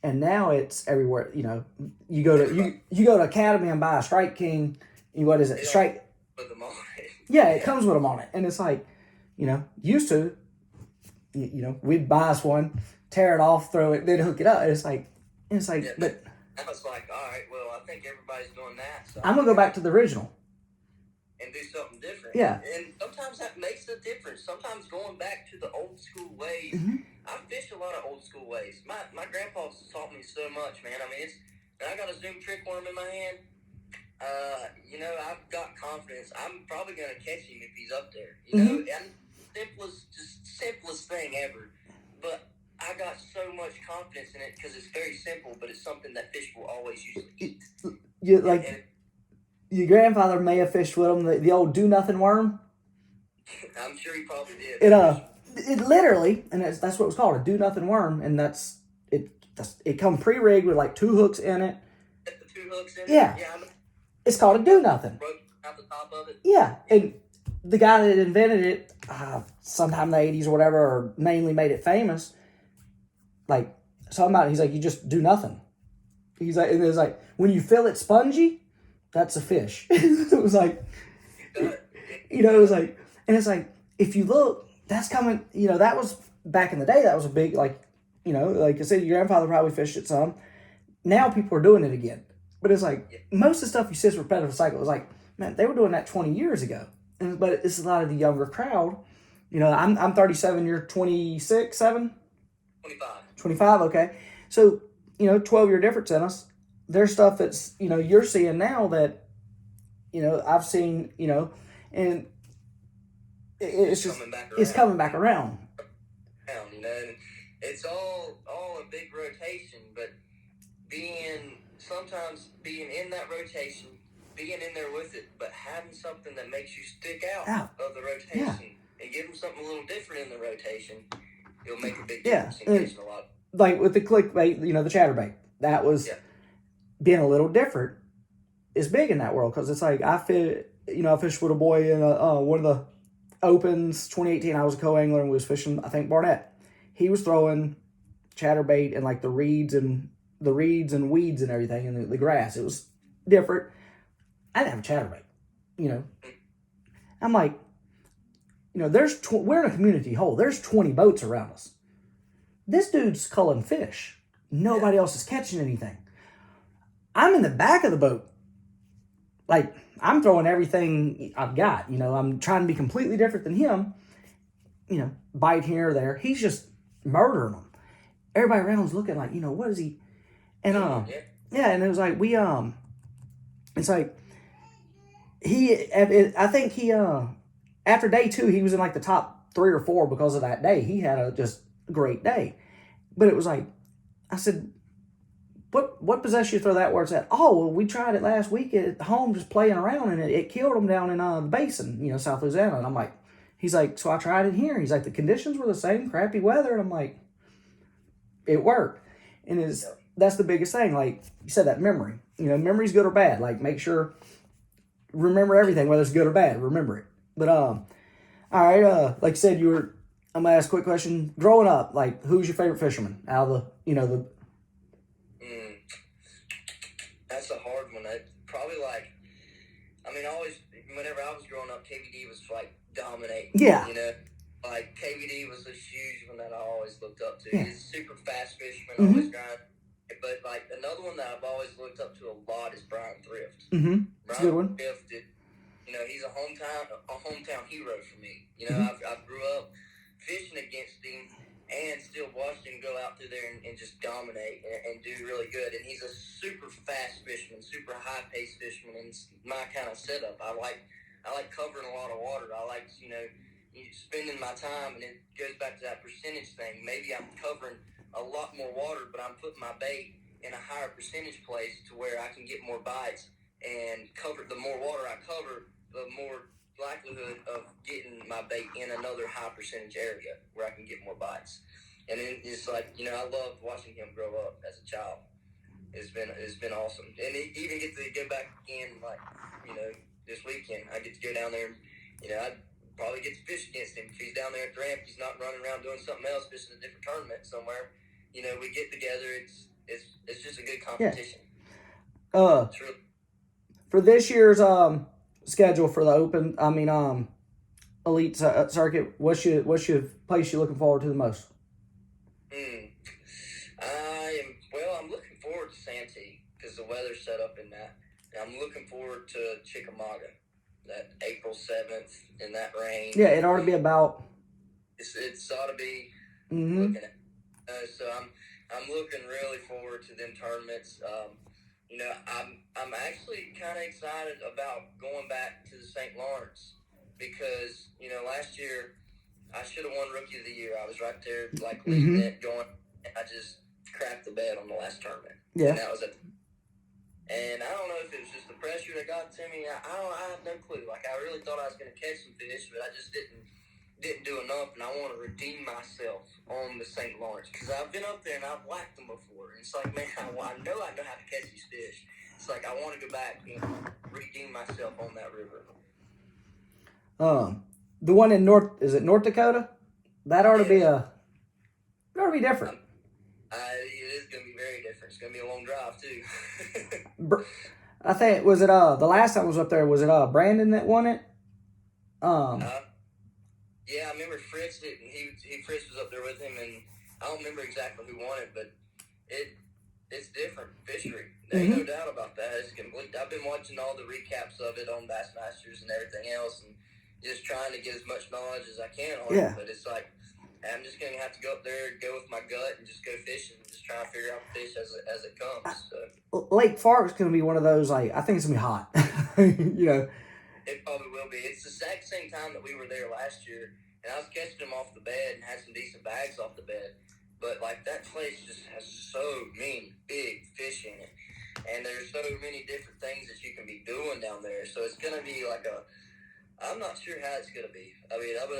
and now it's everywhere. You go to Academy and buy a Strike King. What is it? Strike. Put them on it. Yeah, it comes with them on it, and it's like, used to, we'd buy us one, tear it off, throw it, then hook it up. It's like, but I was like, all right, well, I think everybody's doing that. So I'm gonna go back to the original and do something different. Yeah, and sometimes that makes a difference. Sometimes going back to the old school ways. Mm-hmm. I fish a lot of old school ways. My grandpa's taught me so much, man. I got a Zoom trick worm in my hand. I've got confidence. I'm probably gonna catch him if he's up there. And simplest thing ever. But I got so much confidence in it because it's very simple, but it's something that fish will always usually eat. Your grandfather may have fished with him, the old do-nothing worm. I'm sure he probably did. It literally, and that's what it was called, a do-nothing worm, and it come pre-rigged with like 2 hooks in it. The 2 hooks in it? Yeah. It's called a do-nothing. Broke out the top of it? Yeah, and the guy that invented it, sometime in the 80s or whatever, or mainly made it famous. Like, something about it, he's like, you just do nothing. He's like, and it's like, when you feel it spongy, that's a fish. It was like, it was like, and it's like, if you look, that's coming, that was back in the day, that was a big, like I said, your grandfather probably fished it some. Now people are doing it again. But it's like, most of the stuff you see is repetitive cycle. It's like, man, they were doing that 20 years ago. But it's a lot of the younger crowd. I'm 37, you're 26, 7? 25. 25, okay. So, 12-year difference in us. There's stuff that's, you're seeing now that, I've seen, and it's just, it's coming back around. And it's all a big rotation, but sometimes being in that rotation, being in there with it, but having something that makes you stick out of the rotation and give them something a little different in the rotation, it'll make a big difference in catching a lot. Like with the clickbait, the chatterbait, that was being a little different is big in that world, because it's like I fished with a boy in one of the opens 2018. I was a co-angler and we was fishing, I think, Barnett. He was throwing chatterbait and like the reeds and weeds and everything in the grass. It was different. I didn't have a chatterbait, I'm like, we're in a community hole. There's 20 boats around us. This dude's culling fish. Nobody else is catching anything. I'm in the back of the boat. Like, I'm throwing everything I've got. I'm trying to be completely different than him. Bite here or there. He's just murdering them. Everybody around's looking like, what is he? And and it was like it's like I think he after day 2 he was in like the top 3 or 4 because of that day. He had a just great day. But it was like, I said, what possessed you to throw that where it's at? Oh, well, we tried it last week at home just playing around, and it killed them down in the basin, South Louisiana. And I'm like, he's like, so I tried it here. He's like, the conditions were the same, crappy weather. And I'm like, it worked. And that's the biggest thing. Like you said, that memory. Memory's good or bad. Like, make sure, remember everything, whether it's good or bad. Remember it. But all right. Like you said, I'm gonna ask a quick question. Growing up, like, who's your favorite fisherman out of the That's a hard one. Always, whenever I was growing up, KVD was like dominating. Yeah. Like KVD was a huge one that I always looked up to. Yeah. He's a super fast fisherman, always grind. But like another one that I've always looked up to a lot is Brian Thrift. Mm-hmm. That's a good one. Thrift, he's a hometown hero for me. I grew up fishing against him and still watched him go out through there and just dominate and do really good. And he's a super fast fisherman, super high-paced fisherman, and it's my kind of setup. I like covering a lot of water. I like, spending my time, and it goes back to that percentage thing. Maybe I'm covering a lot more water, but I'm putting my bait in a higher percentage place to where I can get more bites and cover. The more water I cover, the more likelihood of getting my bait in another high percentage area where I can get more bites. And it's like, I loved watching him grow up as a child. It's been awesome. And even get to go back again, like, this weekend. I get to go down there and, I'd probably get to fish against him. If he's down there at the ramp, he's not running around doing something else, fishing a different tournament somewhere. We get together. It's just a good competition. Yeah. For this year's schedule for the Open, Elite Circuit, what's your place you're looking forward to the most? I'm looking forward to Santee because the weather's set up in that. And I'm looking forward to Chickamauga, that April 7th in that rain. Yeah, it ought to be about. It ought to be looking at. So I'm looking really forward to them tournaments. I'm actually kind of excited about going back to the St. Lawrence because, last year I should have won Rookie of the Year. I was right there, like, leading it, going, and I just crapped the bed on the last tournament. Yeah. And that was it. And I don't know if it was just the pressure that got to me. I have no clue. Like, I really thought I was going to catch some fish, but I just didn't do enough, and I want to redeem myself on the St. Lawrence because I've been up there and I've whacked them before. And it's like, man, I know how to catch these fish. It's like I want to go back and redeem myself on that river. The one in North Dakota? That ought to be different. It is going to be very different. It's going to be a long drive too. I think was it the last time I was up there, was it Brandon that won it? Yeah, I remember Fritz. Fritz was up there with him, and I don't remember exactly who won it, but it's different. Fishery, there ain't no doubt about that. It's complete. I've been watching all the recaps of it on Bassmasters and everything else, and just trying to get as much knowledge as I can on it. But it's like, I'm just gonna have to go up there, go with my gut, and just go fishing, and just try to figure out the fish as it comes. So. Lake Fark's gonna be one of those. Like, I think it's gonna be hot. You know. It probably will be. It's the exact same time that we were there last year, and I was catching them off the bed and had some decent bags off the bed. But, like, that place just has so many big fish in it, and there's so many different things that you can be doing down there. So it's going to be like I'm not sure how it's going to be. I mean, I'm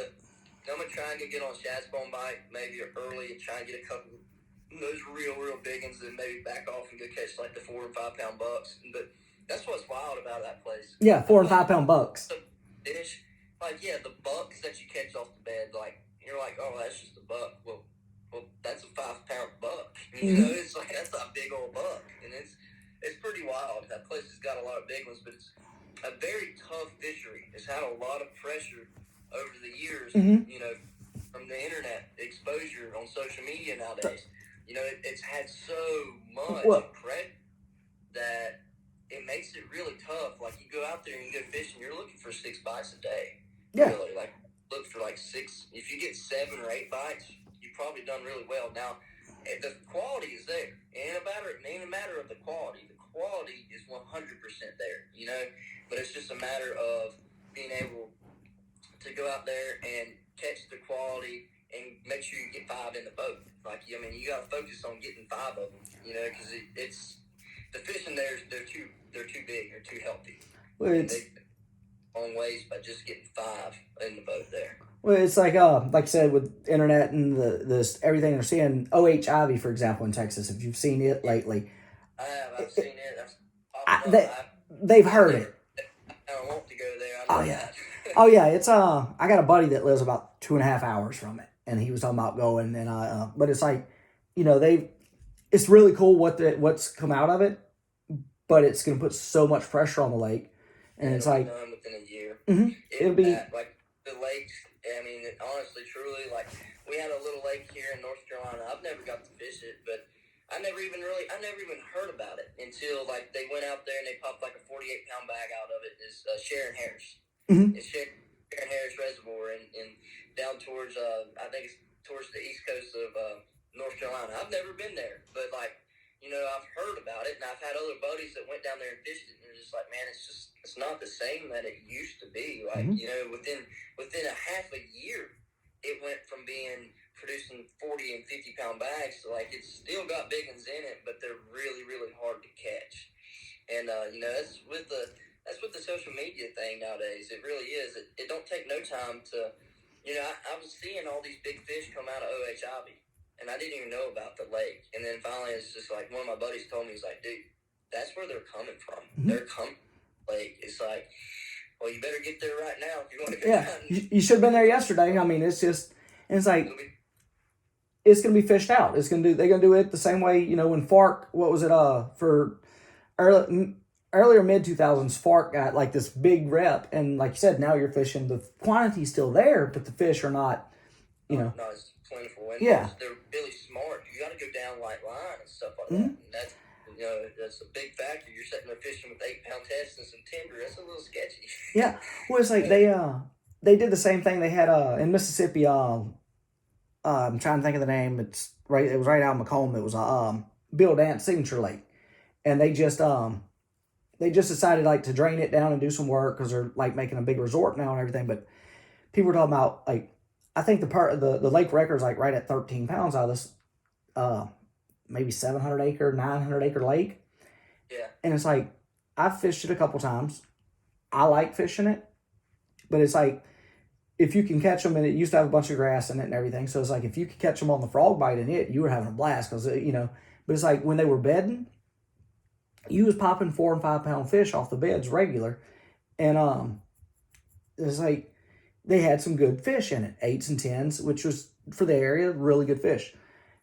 gonna try and get on Shad's bone bite maybe early and try and get a couple of those real big ones, and maybe back off and go catch, like, the 4 and 5 pound bucks. But that's what's wild about that place. Yeah, 4 and 5 pound bucks. The fish, like, the bucks that you catch off the bed, like, you're like, oh, that's just a buck. Well, that's a 5 pound buck. You know, it's like, that's a big old buck, and it's pretty wild. That place has got a lot of big ones, but it's a very tough fishery. It's had a lot of pressure over the years. You know, from the internet exposure on social media nowadays. You know, it's had so much pressure that it makes it really tough. Like, you go out there and you go fishing, you're looking for 6 bites a day. Yeah. Really. Like, look for like 6. If you get 7 or 8 bites, you've probably done really well. Now, the quality is there. It ain't a matter of the quality. The quality is 100% there, you know? But it's just a matter of being able to go out there and catch the quality and make sure you get 5 in the boat. Like, I mean, you got to focus on getting 5 of them, you know, because it's the fish in there, they're too big, they're too healthy. Well, it's long ways by just getting 5 in the boat there. Well, it's like I said, with internet and this everything they're seeing. OH Ivy, for example, in Texas. If you've seen it lately, I have. I've seen it. They've heard it. I don't want to go there. Oh yeah. Oh yeah. It's I got a buddy that lives about 2.5 hours from it, and he was talking about going. And but it's like, you know, it's really cool what's come out of it, but it's going to put so much pressure on the lake, and it's like done within a year. It'll be like the lakes. I mean, honestly, truly, like, we had a little lake here in North Carolina. I've never got to fish it, but I never even heard about it until, like, they went out there and they popped like a 48 pound bag out of it. It's Sharon Harris. It's Sharon Harris Reservoir and down towards I think it's towards the east coast of North Carolina. I've never been there, but, like, you know, I've heard about it, and I've had other buddies that went down there and fished it, and they're just like, man, it's not the same that it used to be. Like, you know, within a half a year, it went from producing 40 and 50 pound bags to, like, it's still got big ones in it, but they're really, really hard to catch. And you know, that's with the social media thing nowadays. It really is. It don't take no time to, you know, I was seeing all these big fish come out of OH Ivy. And I didn't even know about the lake. And then finally, it's just like, one of my buddies told me, he's like, dude, that's where they're coming from. They're coming from the lake. It's like, well, you better get there right now if you want to go down. You should have been there yesterday. I mean, it's like, it's going to be fished out. They're going to do it the same way, you know, when Fark, what was it, for earlier mid-2000s, Fark got like this big rep. And like you said, now you're fishing. The quantity's still there, but the fish are not, you know. No, it's plentiful. And yeah. They're really smart. You got to go down light line and stuff like that. And that's, you know, that's a big factor. You're sitting there fishing with 8 pound tests and some timber. That's a little sketchy. Yeah. Well, it's like they did the same thing. They had in Mississippi. I'm trying to think of the name. It was right out in Macomb. It was Bill Dance Signature Lake, and they just decided like to drain it down and do some work because they're like making a big resort now and everything. But people were talking about, like, I think the lake record is like right at 13 pounds out of this maybe 700 acre, 900 acre lake. Yeah. And it's like, I've fished it a couple times. I like fishing it, but it's like, if you can catch them, and it used to have a bunch of grass in it and everything. So it's like, if you could catch them on the frog bite in it, you were having a blast because, you know, but it's like when they were bedding, you was popping 4 and 5 pound fish off the beds regular. And it's like, they had some good fish in it, 8s and 10s, which was for the area really good fish.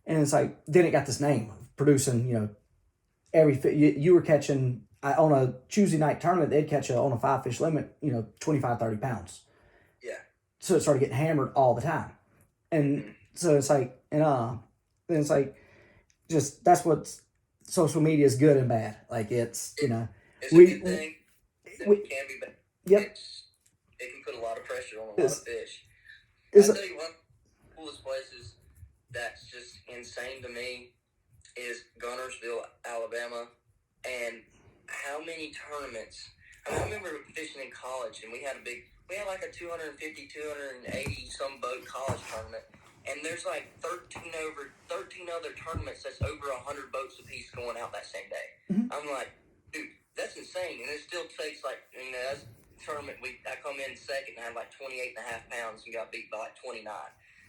And it's like then it got this name of producing, you were catching on a Tuesday night tournament, they'd catch on a 5-fish limit, 25, 30 pounds. Yeah. So it started getting hammered all the time. And so it's like, then it's like, just, that's what social media is good and bad. Like it's, it's a good thing. It can be bad. Yep. It can put a lot of pressure on a lot of fish. I'll tell you one of the coolest places that's just insane to me is Gunnersville, Alabama, and how many tournaments. I remember fishing in college, and we had like a 250, 280 some boat college tournament, and there's like 13 other tournaments that's over 100 boats apiece going out that same day. Mm-hmm. I'm like, dude, that's insane, and it still takes like, that's tournament. I come in second and I had like 28 and a half pounds and got beat by like 29.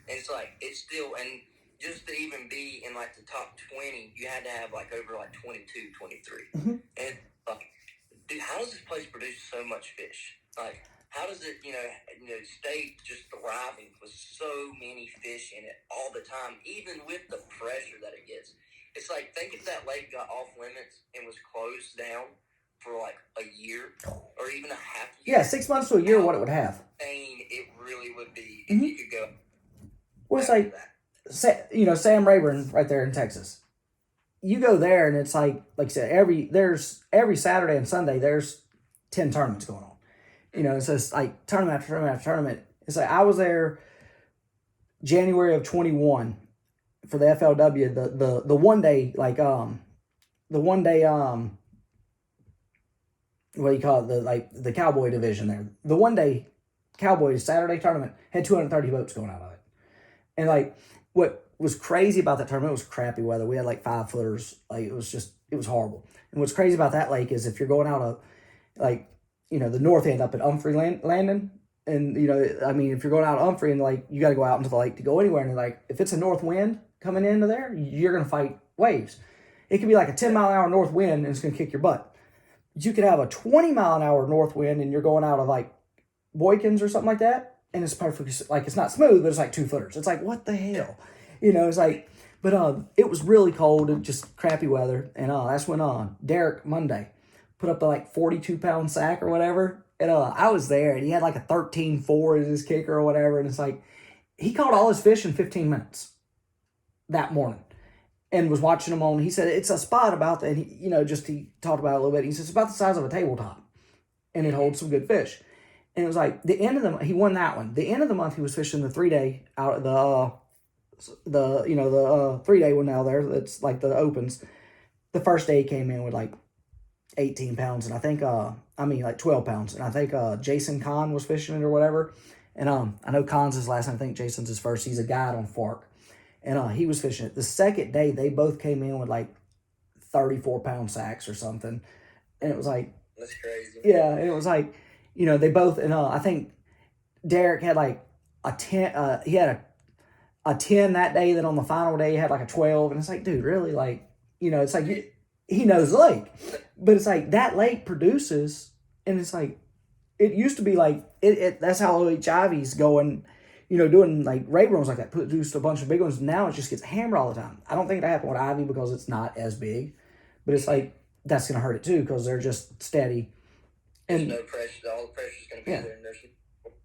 And it's like, it's still, and just to even be in like the top 20, you had to have like over like 22, 23. Mm-hmm. And like, dude, how does this place produce so much fish? Like, how does it, stay just thriving with so many fish in it all the time, even with the pressure that it gets? It's like, think if that lake got off limits and was closed down for like a year or even a half year. Yeah, 6 months to a year, what it would have. It really would be if you could go. Well, it's like, Sam Rayburn right there in Texas. You go there and it's like I said, every Saturday and Sunday there's 10 tournaments going on. It's just like tournament after tournament after tournament. It's like I was there January of 21 for the FLW, the one day what do you call it, the cowboy division there. The one day cowboy Saturday tournament had 230 boats going out of it. And like what was crazy about that tournament was crappy weather. We had like 5 footers. Like it was horrible. And what's crazy about that lake is if you're going out of the north end up at Humphrey Landing, and if you're going out of Humphrey and like you got to go out into the lake to go anywhere, and like if it's a north wind coming into there, you're gonna fight waves. It could be like a 10-mile-an-hour north wind and it's gonna kick your butt. You could have a 20-mile-an-hour north wind and you're going out of like Boykins or something like that, and it's perfect. Like it's not smooth, but it's like 2 footers. It's like, what the hell, It's like, but it was really cold and just crappy weather, and that's when Derek Monday put up the like 42-pound sack or whatever, and I was there, and he had like a 13-4 as his kicker or whatever, and it's like he caught all his fish in 15 minutes that morning. And was watching them on. He said it's a spot about that. He talked about it a little bit. He said it's about the size of a tabletop, and it holds some good fish. And it was like the end of the month, he won that one. The end of the month, he was fishing the 3-day out of the 3-day one now there. That's like the opens. The first day he came in with like 18 pounds, and I think like 12 pounds, and I think Jason Kahn was fishing it or whatever. And I know Kahn's his last name. I think Jason's his first. He's a guide on Fork. And he was fishing it. The second day, they both came in with like 34-pound sacks or something. And it was like... That's crazy. Yeah, and it was like, they both... And I think Derek had like a 10... he had a 10 that day. Then on the final day, he had like a 12. And it's like, dude, really? Like, it's like... He knows the lake. But it's like, that lake produces... And it's like... It used to be like... That's how OHIV's going... doing like Rayburn's like that, produced a bunch of big ones. Now it just gets hammered all the time. I don't think it happened with Ivy because it's not as big, but it's like that's going to hurt it too because they're just steady. And there's no pressure. All the pressure's going to be there, and there's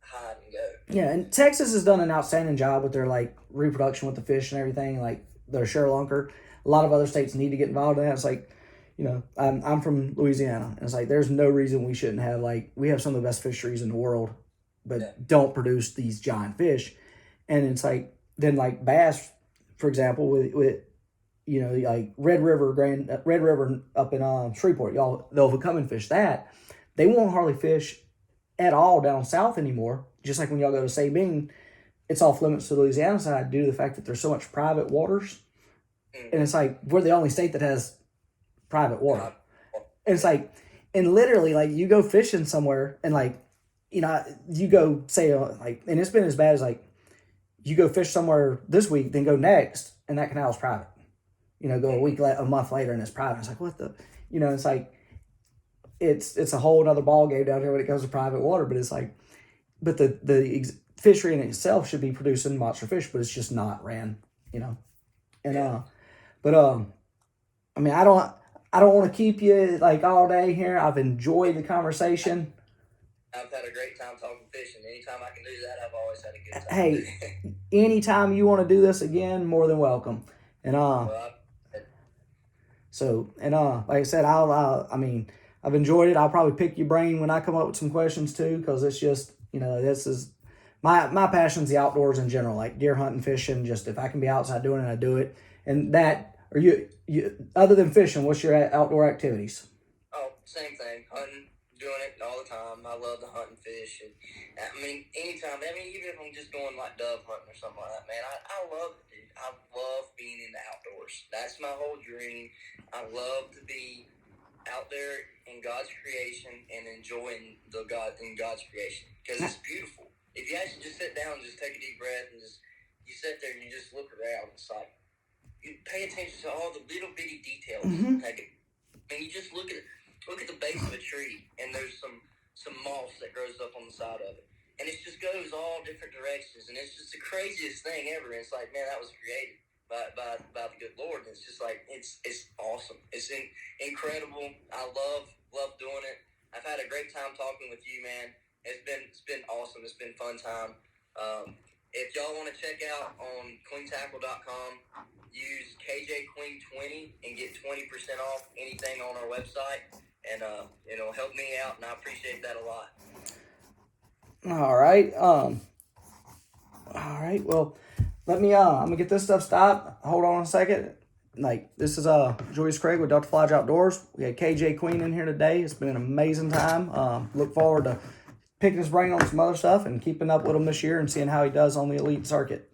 hide and go. Yeah, and Texas has done an outstanding job with their like reproduction with the fish and everything. Like their Sherlunker. A lot of other states need to get involved in that. It's like, I'm from Louisiana, and it's like there's no reason we shouldn't have we have some of the best fisheries in the world, but don't produce these giant fish. And it's like, then like bass, for example, with like Red River up in Shreveport, they'll come and fish that. They won't hardly fish at all down south anymore. Just like when y'all go to Sabine, it's off limits to the Louisiana side due to the fact that there's so much private waters. And it's like, we're the only state that has private water. And it's like, and literally like you go fishing somewhere and like, you go say and it's been as bad as like you go fish somewhere this week, then go next, and that canal is private. Go a month later and it's private. It's like, what the, it's like, it's a whole other ball game down here when it comes to private water. But it's like but the fishery in itself should be producing monster fish, but it's just not ran, you know. And I mean, I don't want to keep you like all day here. I've enjoyed the conversation. I've had a great time talking fishing. Anytime I can do that, I've always had a good time. Hey, anytime you want to do this again, more than welcome. And like I said, I mean, I've enjoyed it. I'll probably pick your brain when I come up with some questions too, because it's just, you know, this is my passion's the outdoors in general, like deer hunting, fishing. Just if I can be outside doing it, I do it. And that, are you other than fishing, what's your outdoor activities? Oh, same thing. Hunting, doing it all the time. I love to hunt and fish. And I mean, anytime. I mean, even if I'm just going like dove hunting or something like that, man, I love it, dude. I love being in the outdoors. That's my whole dream. I love to be out there in God's creation and enjoying God's creation, because it's beautiful. If you actually just sit down and just take a deep breath and you sit there and you just look around, it's like you pay attention to all the little bitty details. Mm-hmm. And you just look at the base of a tree, and there's some moss that grows up on the side of it, and it just goes all different directions, and it's just the craziest thing ever. And it's like, man, that was created by the good Lord. And it's just like it's awesome. It's incredible. I love doing it. I've had a great time talking with you, man. It's been awesome. It's been fun time. If y'all want to check out on queentackle.com, use KJQueen20 and get 20% off anything on our website, and help me out, and I appreciate that a lot. All right. All right. Well, let me. I'm gonna get this stuff stopped. Hold on a second. Like, this is Julius Craig with Deltaflauge Outdoors. We had KJ Queen in here today. It's been an amazing time. Look forward to picking his brain on some other stuff and keeping up with him this year and seeing how he does on the elite circuit.